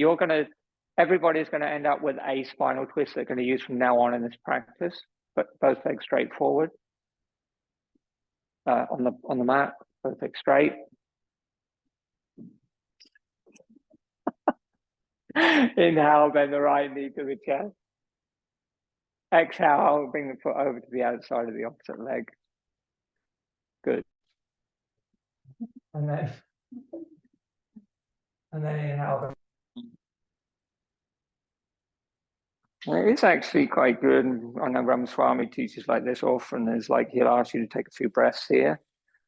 everybody's going to end up with a spinal twist they're going to use from now on in this practice. But both legs straight forward on the mat, both legs straight. Inhale, bend the right knee to the chest. Exhale, bring the foot over to the outside of the opposite leg. Good. And then inhale. It's actually quite good. I know Ramaswami teaches like this often. There's like he'll ask you to take a few breaths here.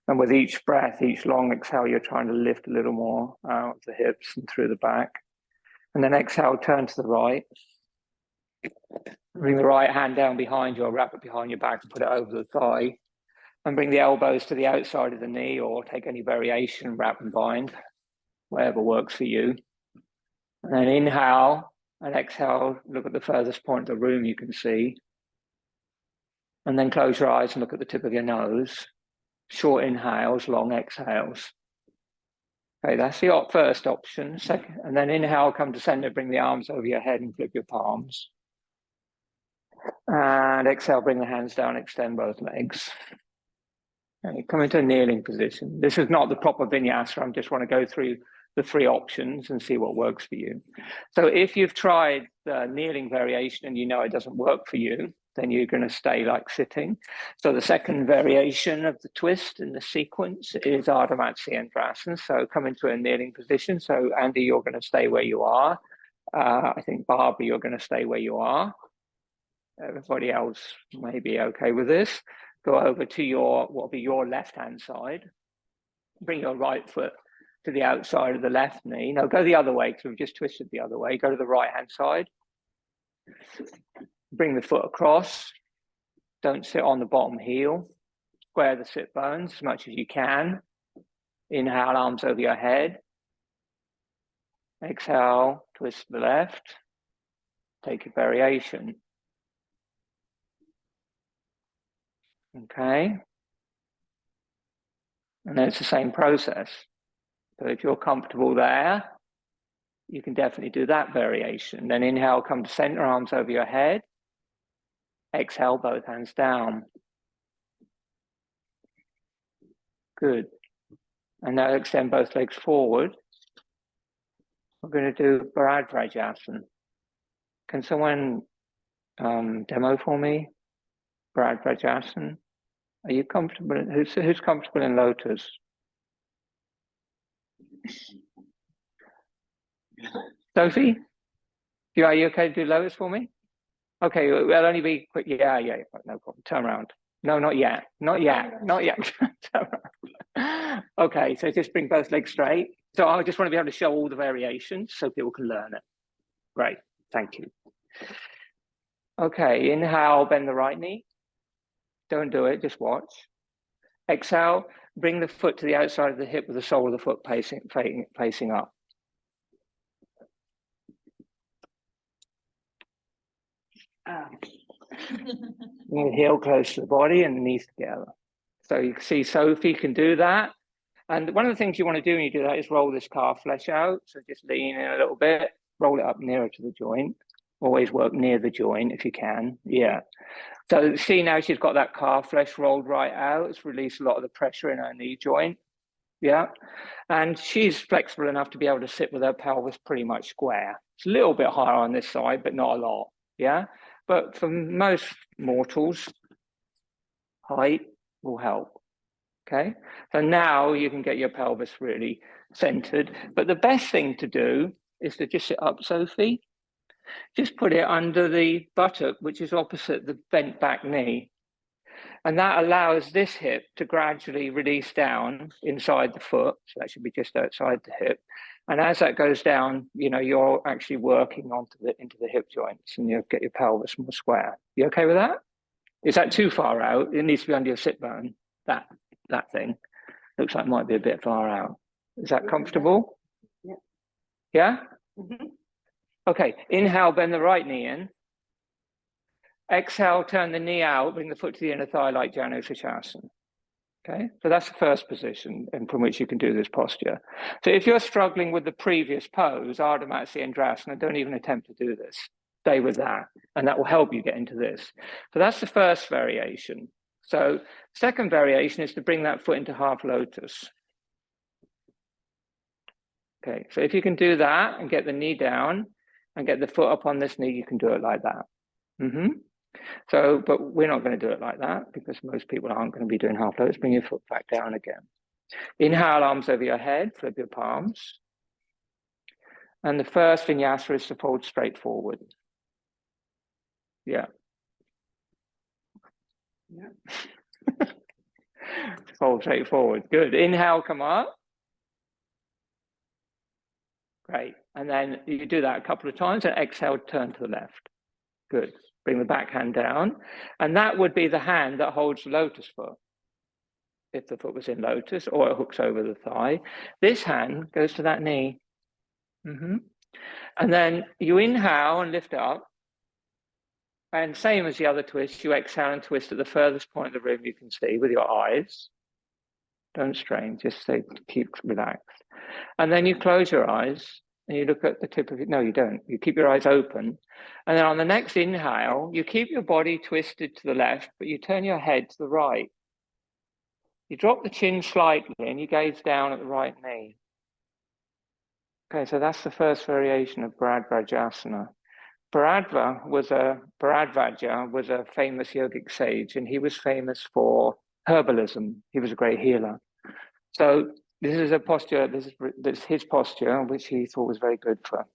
And with each breath, each long exhale, you're trying to lift a little more out of the hips and through the back. And then exhale, turn to the right. Bring the right hand down behind you, or wrap it behind your back and put it over the thigh. And bring the elbows to the outside of the knee, or take any variation, wrap and bind, whatever works for you. And then inhale and exhale, look at the furthest point of the room you can see. And then close your eyes and look at the tip of your nose. Short inhales, long exhales. Okay, that's the first option. Second, and then inhale, come to center, bring the arms over your head and flip your palms. And exhale, bring the hands down, extend both legs. Okay, come into a kneeling position. This is not the proper vinyasa. I just want to go through the three options and see what works for you. So if you've tried the kneeling variation and you know it doesn't work for you, then you're going to stay like sitting. So the second variation of the twist in the sequence is Ardha Matsyendrasana. So come into a kneeling position. So Andy, you're going to stay where you are. I think Barbara, you're going to stay where you are. Everybody else may be okay with this. Go over to what will be your left-hand side. Bring your right foot to the outside of the left knee. No, go the other way because we've just twisted the other way. Go to the right-hand side. Bring the foot across. Don't sit on the bottom heel. Square the sit bones as much as you can. Inhale, arms over your head. Exhale, twist to the left. Take a variation. Okay. And then it's the same process. So if you're comfortable there, you can definitely do that variation. Then inhale, come to center, arms over your head. Exhale, both hands down. Good. And now extend both legs forward. We're going to do Bharadwajasana. Can someone demo for me? Bharadwajasana. Are you comfortable? Who's comfortable in lotus? Sophie? Are you okay to do lotus for me? Okay, it'll only be quick. Yeah, no problem. Turn around. No, not yet. Not yet. Not yet. Okay, so just bring both legs straight. So I just want to be able to show all the variations so people can learn it. Great, thank you. Okay, inhale, bend the right knee. Don't do it, just watch. Exhale, bring the foot to the outside of the hip with the sole of the foot facing up. The heel close to the body and the knees together. So you can see Sophie can do that. And one of the things you want to do when you do that is roll this calf flesh out. So just lean in a little bit, roll it up nearer to the joint. Always work near the joint if you can. Yeah. So see now she's got that calf flesh rolled right out. It's released a lot of the pressure in her knee joint. Yeah. And she's flexible enough to be able to sit with her pelvis pretty much square. It's a little bit higher on this side, but not a lot. Yeah. But for most mortals, height will help. Okay, so now you can get your pelvis really centered. But the best thing to do is to just sit up, Sophie. Just put it under the buttock, which is opposite the bent back knee. And that allows this hip to gradually release down inside the foot. So that should be just outside the hip. And as that goes down, you know, you're actually working into the hip joints and you'll get your pelvis more square. You okay with that? Is that too far out? It needs to be under your sit bone. That thing looks like it might be a bit far out. Is that comfortable? Yeah. Yeah? Mm-hmm. Okay, inhale, bend the right knee in. Exhale, turn the knee out, bring the foot to the inner thigh like Janushasana. Okay, so that's the first position and from which you can do this posture. So if you're struggling with the previous pose, Ardha Matsyendrasana, don't even attempt to do this. Stay with that, and that will help you get into this. So that's the first variation. So second variation is to bring that foot into half lotus. Okay, so if you can do that and get the knee down and get the foot up on this knee, you can do it like that. So, but we're not going to do it like that because most people aren't going to be doing half lotus. Bring your foot back down again. Inhale, arms over your head, flip your palms. And the first vinyasa is to fold straight forward. Yeah. Yeah. Fold straight forward. Good. Inhale, come up. Great. And then you do that a couple of times and exhale, turn to the left. Good. Bring the back hand down. And that would be the hand that holds the lotus foot. If the foot was in lotus, or it hooks over the thigh. This hand goes to that knee. And then you inhale and lift up. And same as the other twist, you exhale and twist at the furthest point of the room you can see with your eyes. Don't strain, just stay, keep relaxed. And then you close your eyes and you look at the tip of it. No, you don't. You keep your eyes open. And then on the next inhale, you keep your body twisted to the left, but you turn your head to the right. You drop the chin slightly and you gaze down at the right knee. Okay, so that's the first variation of Bharadwajasana. Bharadvaja was a famous yogic sage, and he was famous for herbalism. He was a great healer. So this is a posture, this is his posture, which he thought was very good for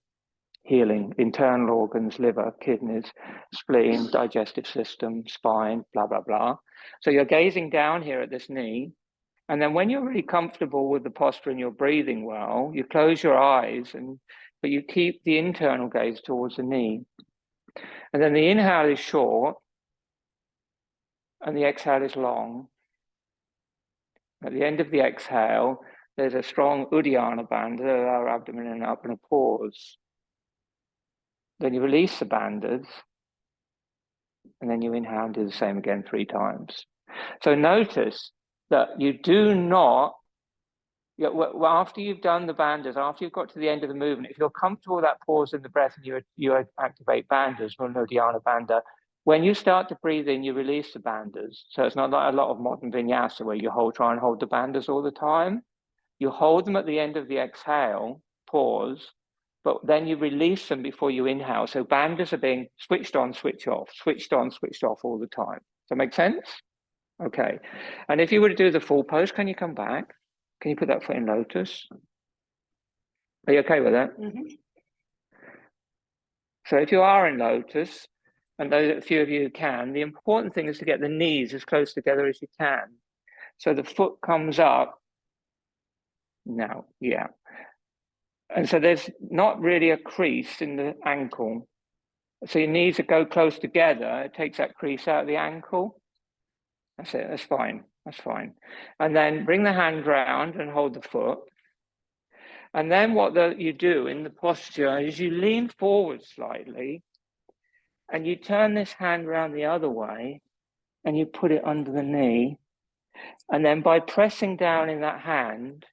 healing internal organs, liver, kidneys, spleen, digestive system, spine, blah, blah, blah. So you're gazing down here at this knee. And then when you're really comfortable with the posture and you're breathing well, you close your eyes, but you keep the internal gaze towards the knee. And then the inhale is short and the exhale is long. At the end of the exhale, there's a strong Uddiyana bandha, lower abdomen and up, and a pause. Then you release the bandhas, and then you inhale and do the same again 3 times. So notice that you do not, after you've done the bandhas, after you've got to the end of the movement, if you're comfortable with that pause in the breath and you activate bandhas, or no dhyana bandha, when you start to breathe in, you release the bandhas. So it's not like a lot of modern vinyasa where you try and hold the bandhas all the time. You hold them at the end of the exhale, pause, but then you release them before you inhale. So bandhas are being switched on, switch off, switched on, switched off all the time. Does that make sense? Okay. And if you were to do the full pose, can you come back? Can you put that foot in lotus? Are you okay with that? So if you are in lotus, and those a few of you can, the important thing is to get the knees as close together as you can. So the foot comes up now, yeah. And so there's not really a crease in the ankle. So your knees go close together, it takes that crease out of the ankle. That's it, that's fine, that's fine. And then bring the hand round and hold the foot. And then what you do in the posture is you lean forward slightly and you turn this hand around the other way and you put it under the knee. And then by pressing down in that hand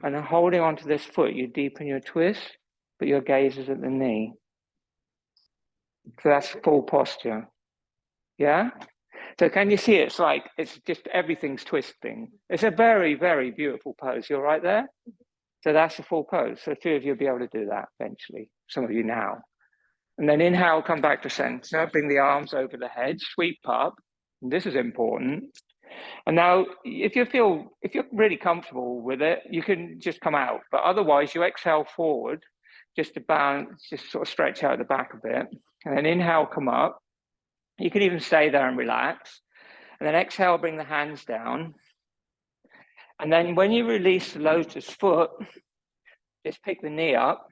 and holding onto this foot, you deepen your twist, but your gaze is at the knee. So that's full posture. Yeah? So can you see it's like, it's just everything's twisting. It's a very, very beautiful pose. You're right there? So that's the full pose. So a few of you will be able to do that eventually. Some of you now. And then inhale, come back to center, bring the arms over the head, sweep up. And this is important. And now, if you're really comfortable with it, you can just come out. But otherwise, you exhale forward, just to balance, just sort of stretch out the back a bit. And then inhale, come up. You can even stay there and relax. And then exhale, bring the hands down. And then when you release the lotus foot, just pick the knee up,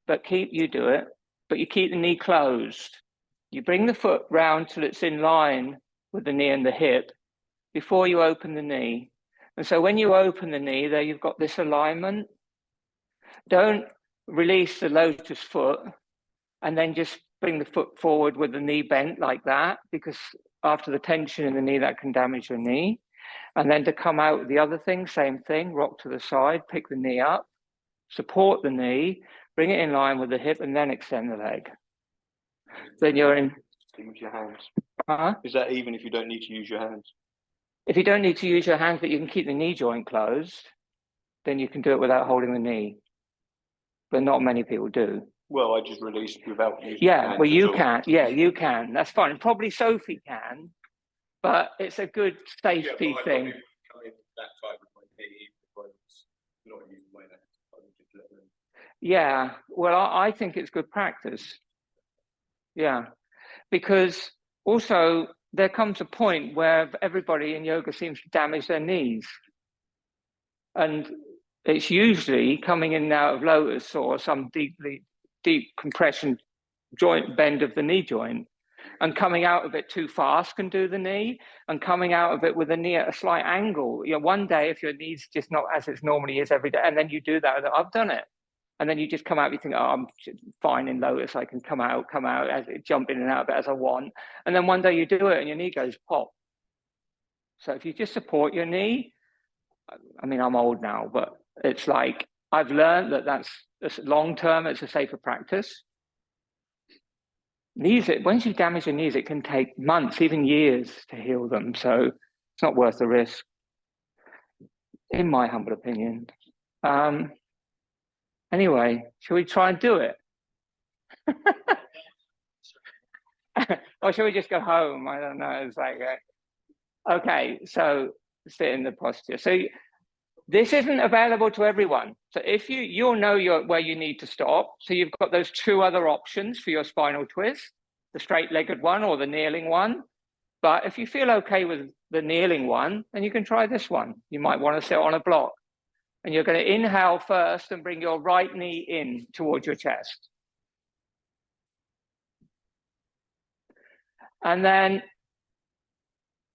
but you do it, but you keep the knee closed. You bring the foot round till it's in line with the knee and the hip before you open the knee. And so when you open the knee, there you've got this alignment. Don't release the lotus foot and then just bring the foot forward with the knee bent like that, because after the tension in the knee, that can damage your knee. And then to come out with the other thing, same thing, rock to the side, pick the knee up, support the knee, bring it in line with the hip, and then extend the leg. Then you're in. With your hands. Is that even if you don't need to use your hands? If you don't need to use your hands, but you can keep the knee joint closed, then you can do it without holding the knee. But not many people do. Well, I just released without using Yeah, well, you can. Yeah, you can. That's fine. And probably Sophie can, but it's a good safety thing. That side with my knee, not using my hands. Yeah, well, I think it's good practice. Yeah, because also there comes a point where everybody in yoga seems to damage their knees. And it's usually coming in and out of lotus or some deep compression joint bend of the knee joint. And coming out of it too fast can do the knee, and coming out of it with the knee at a slight angle. You know, one day if your knee's just not as it normally is every day, and then you do that, I've done it. And then you just come out, you think, oh, I'm fine in lotus, I can come out, as jump in and out of it as I want. And then one day you do it and your knee goes pop. So if you just support your knee, I mean, I'm old now, but it's like, I've learned that's long-term, it's a safer practice. Knees, once you damage your knees, it can take months, even years to heal them. So it's not worth the risk, in my humble opinion. Anyway, shall we try and do it? Or shall we just go home? I don't know. It's like, okay, so sit in the posture. So this isn't available to everyone. So if you'll know where you need to stop. So you've got those two other options for your spinal twist, the straight-legged one or the kneeling one. But if you feel okay with the kneeling one, then you can try this one. You might want to sit on a block. And you're going to inhale first and bring your right knee in towards your chest. And then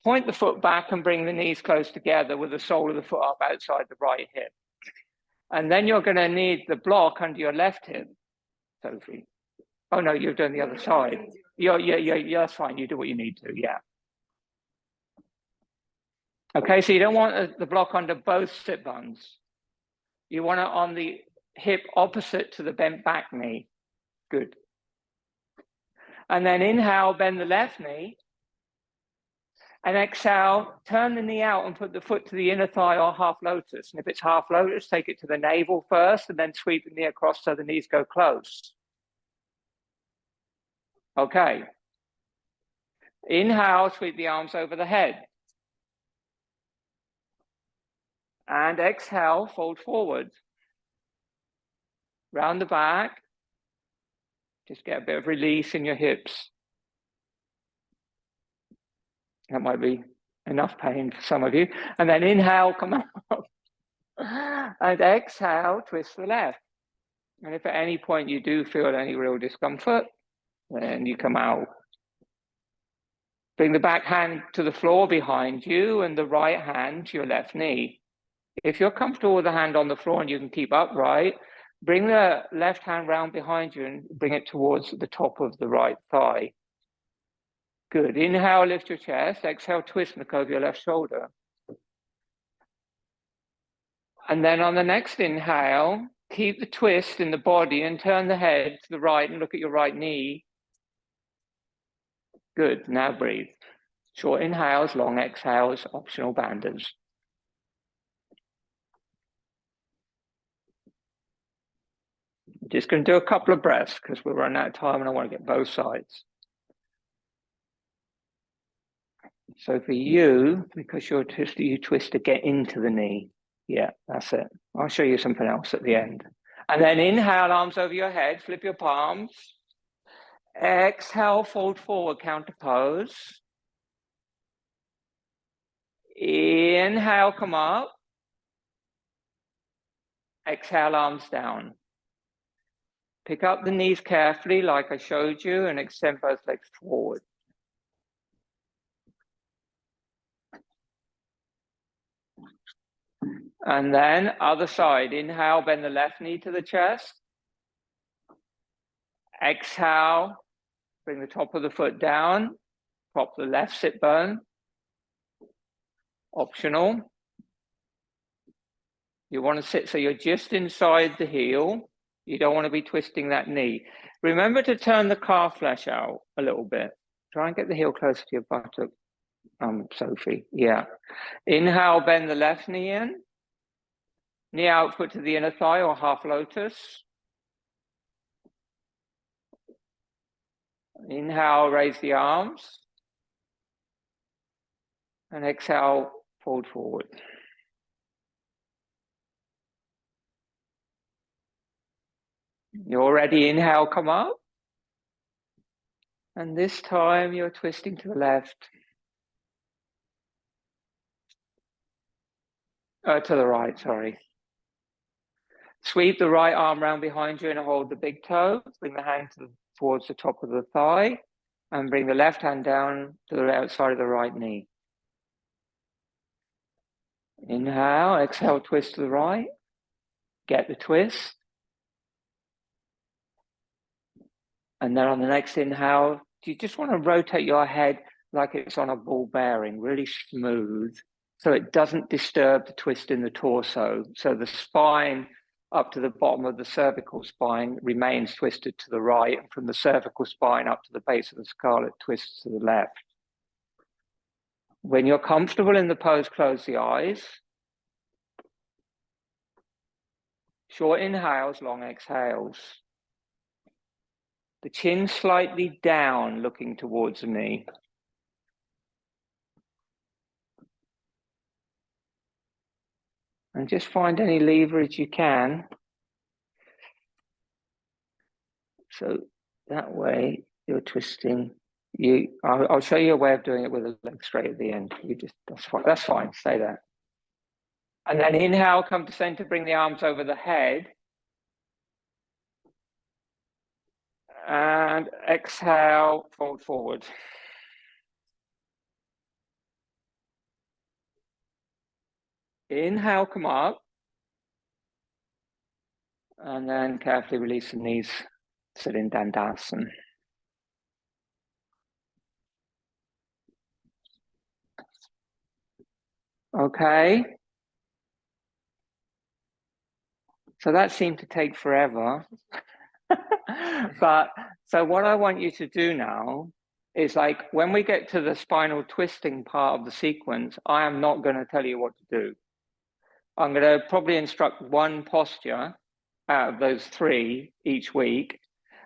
point the foot back and bring the knees close together with the sole of the foot up outside the right hip. And then you're going to need the block under your left hip, Sophie. Oh, no, you're doing the other side. Yeah, that's fine. You do what you need to, yeah. Okay, so you don't want the block under both sit bones. You want it on the hip opposite to the bent back knee. Good. And then inhale, bend the left knee. And exhale, turn the knee out and put the foot to the inner thigh or half lotus. And if it's half lotus, take it to the navel first and then sweep the knee across so the knees go close. Okay. Inhale, sweep the arms over the head. And exhale, fold forward. Round the back. Just get a bit of release in your hips. That might be enough pain for some of you. And then inhale, come up. And exhale, twist to the left. And if at any point you do feel any real discomfort, then you come out. Bring the back hand to the floor behind you and the right hand to your left knee. If you're comfortable with the hand on the floor and you can keep upright, bring the left hand round behind you and bring it towards the top of the right thigh. Good. Inhale, lift your chest. Exhale, twist and look over your left shoulder. And then on the next inhale, keep the twist in the body and turn the head to the right and look at your right knee. Good. Now breathe. Short inhales, long exhales, optional banders. Just going to do a couple of breaths because we're running out of time and I want to get both sides. So for you, because you're twisting, you twist to get into the knee. Yeah, that's it. I'll show you something else at the end. And then inhale, arms over your head, flip your palms. Exhale, fold forward, counter pose. Inhale, come up. Exhale, arms down. Pick up the knees carefully like I showed you and extend both legs forward. And then other side, inhale, bend the left knee to the chest. Exhale, bring the top of the foot down, prop the left sit bone. Optional. You want to sit so you're just inside the heel. You don't want to be twisting that knee. Remember to turn the calf flesh out a little bit. Try and get the heel closer to your buttock, Sophie. Yeah. Inhale, bend the left knee in. Knee out, foot to the inner thigh or half lotus. Inhale, raise the arms. And exhale, fold forward. You're ready, inhale, come up. And this time you're twisting to the left. To the right, sorry. Sweep the right arm round behind you and hold the big toe. Bring the hand towards the top of the thigh. And bring the left hand down to the outside of the right knee. Inhale, exhale, twist to the right. Get the twist. And then on the next inhale, you just want to rotate your head like it's on a ball bearing, really smooth, so it doesn't disturb the twist in the torso. So the spine up to the bottom of the cervical spine remains twisted to the right, and from the cervical spine up to the base of the skull, it twists to the left. When you're comfortable in the pose, close the eyes. Short inhales, long exhales. The chin slightly down, looking towards the knee. And just find any leverage you can. So that way you're twisting. I'll show you a way of doing it with the leg straight at the end. That's fine, stay there. And then inhale, come to center, bring the arms over the head. And exhale, fold forward. Inhale, come up. And then carefully release the knees, sit in Dandasana. Okay. So that seemed to take forever. But so what I want you to do now is, like, when we get to the spinal twisting part of the sequence, I am not going to tell you what to do. I'm going to probably instruct one posture out of those three each week,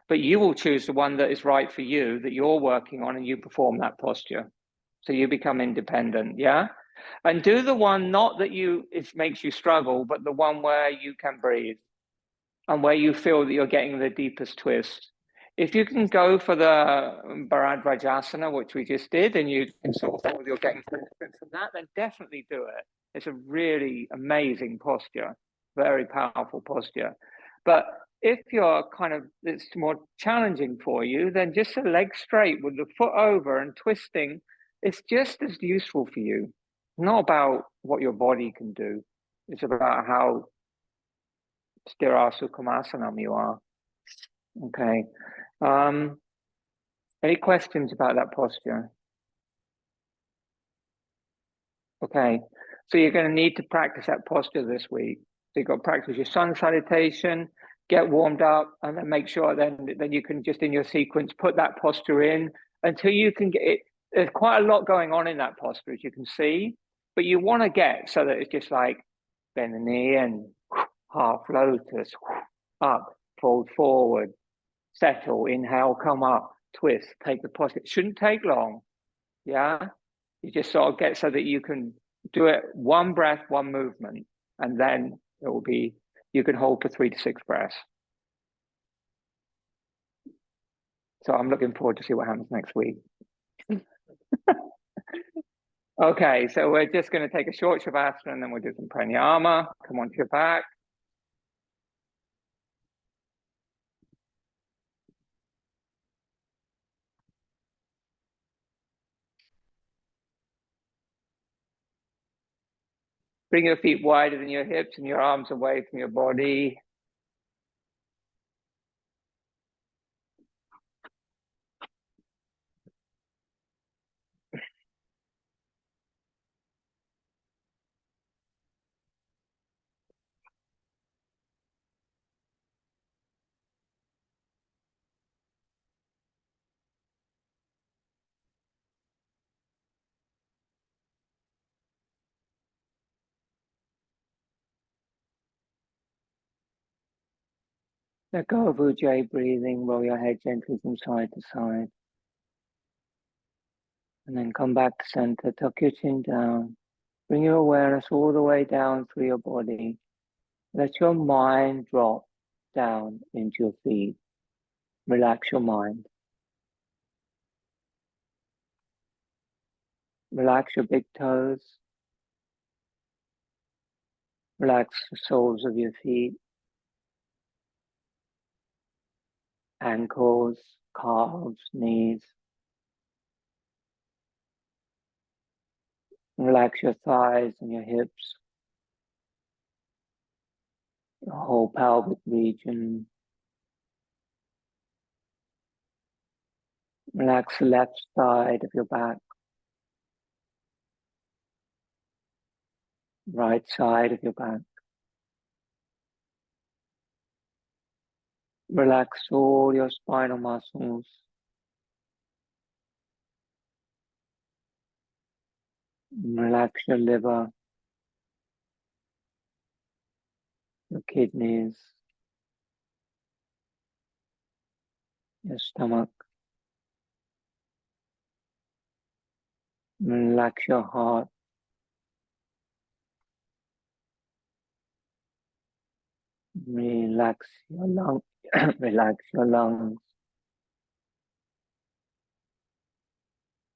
but you will choose the one that is right for you, that you're working on, and you perform that posture. So you become independent, yeah? And do the one not that it makes you struggle, but the one where you can breathe and where you feel that you're getting the deepest twist. If you can go for the Bharadwajasana, which we just did, and you can sort of, you're getting confidence from that, then definitely do it. It's a really amazing posture, very powerful posture. But if you're it's more challenging for you, then just a leg straight with the foot over and twisting, it's just as useful for you. It's not about what your body can do. It's about how sthira sukhamasana you are. Okay. Any questions about that posture? Okay, so you're going to need to practice that posture this week. So you've got to practice your sun salutation, get warmed up, and then make sure then you can just in your sequence put that posture in until you can get it. There's quite a lot going on in that posture, as you can see, but you want to get so that it's just like bend the knee and half lotus, up, fold forward, settle, inhale, come up, twist, take the posture. It shouldn't take long. Yeah. You just sort of get so that you can do it one breath, one movement, and then it will be, you can hold for 3 to 6 breaths. So I'm looking forward to see what happens next week. Okay, so we're just going to take a short Shavasana and then we'll do some pranayama. Come onto your back. Bring your feet wider than your hips and your arms away from your body. Let go of Ujjayi breathing, roll your head gently from side to side. And then come back to center, tuck your chin down. Bring your awareness all the way down through your body. Let your mind drop down into your feet. Relax your mind. Relax your big toes. Relax the soles of your feet. Ankles, calves, knees. Relax your thighs and your hips. Your whole pelvic region. Relax the left side of your back. Right side of your back. Relax all your spinal muscles. Relax your liver, your kidneys, your stomach. Relax your heart. Relax your lung. Relax your lungs.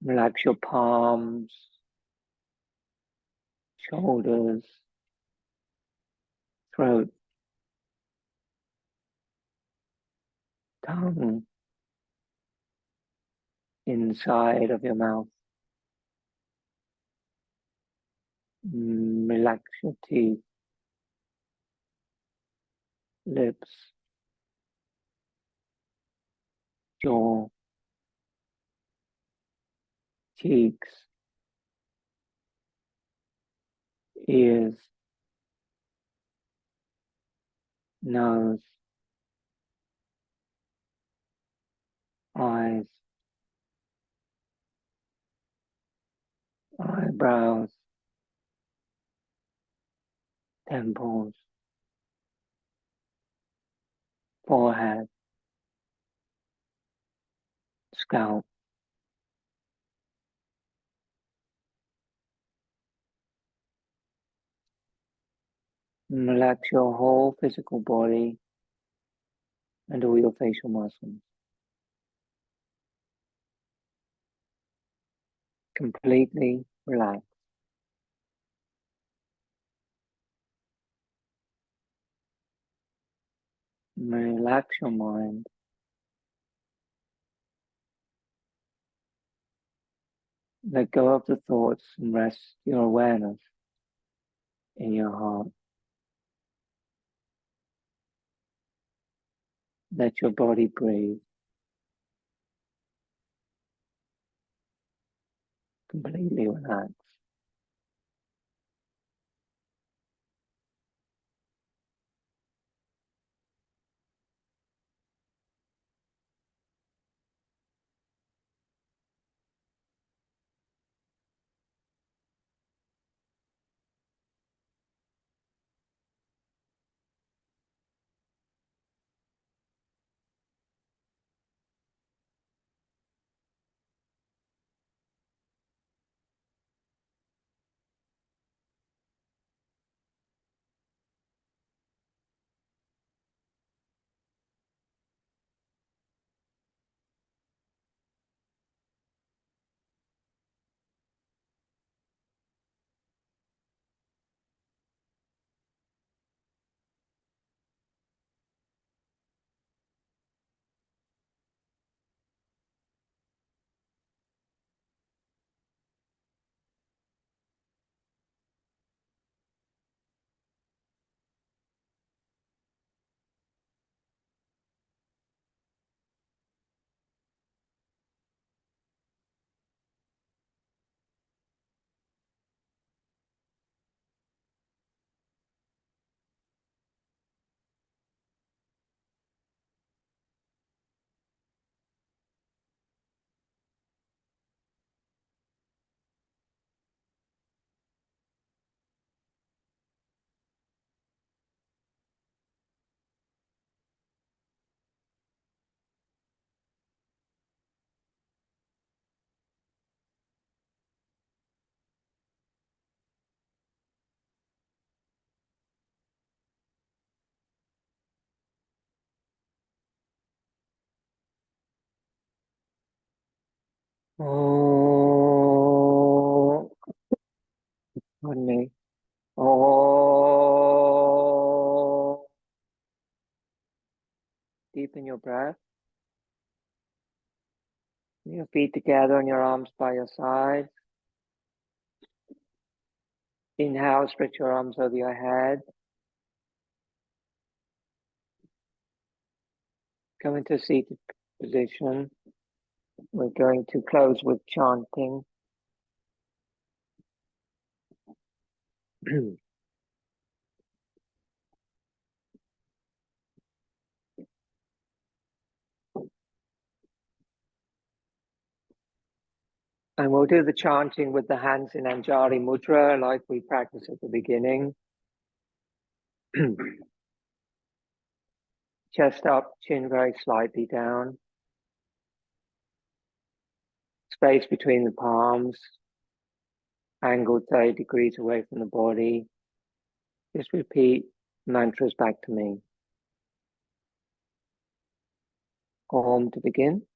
Relax your palms, shoulders, throat, tongue, inside of your mouth. Relax your teeth, lips, jaw, cheeks, ears, nose, eyes, eyebrows, temples, forehead, scalp. Relax your whole physical body and all your facial muscles. completely relaxed. Relax your mind. Let go of the thoughts and rest your awareness in your heart. Let your body breathe. Completely relaxed. Oh, honey. Oh, deepen your breath. Your feet together and your arms by your side. Inhale, stretch your arms over your head. Come into a seated position. We're going to close with chanting. And we'll do the chanting with the hands in Anjali Mudra like we practiced at the beginning. Chest up, chin very slightly down. Space between the palms. Angled 30 degrees away from the body. Just repeat mantras back to me. Om to begin.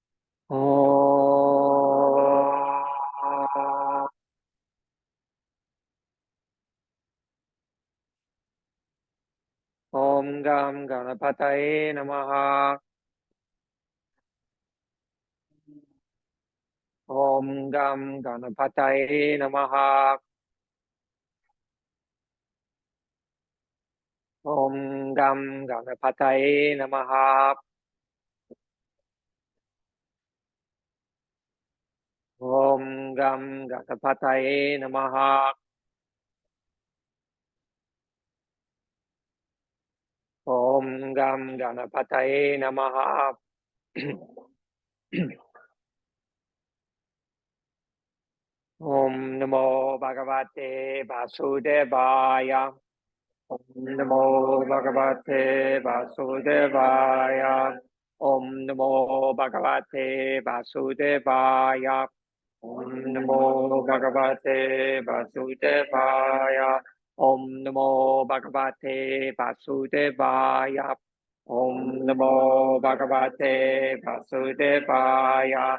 Om. Om Gam Ganapataye Namaha. Om Gam Ganapataye Namaha. Om Gam Ganapataye Namaha. Om Gam Ganapataye Namaha. Om Gam Ganapataye Namaha. Om Namo Bhagavate Vasudevaya. Om Namo Bhagavate Vasudevaya. Om Namo Bhagavate Vasudevaya. Om Namo Bhagavate Vasudevaya. Om Namo Bhagavate Vasudevaya. Om Namo Bhagavate Vasudevaya.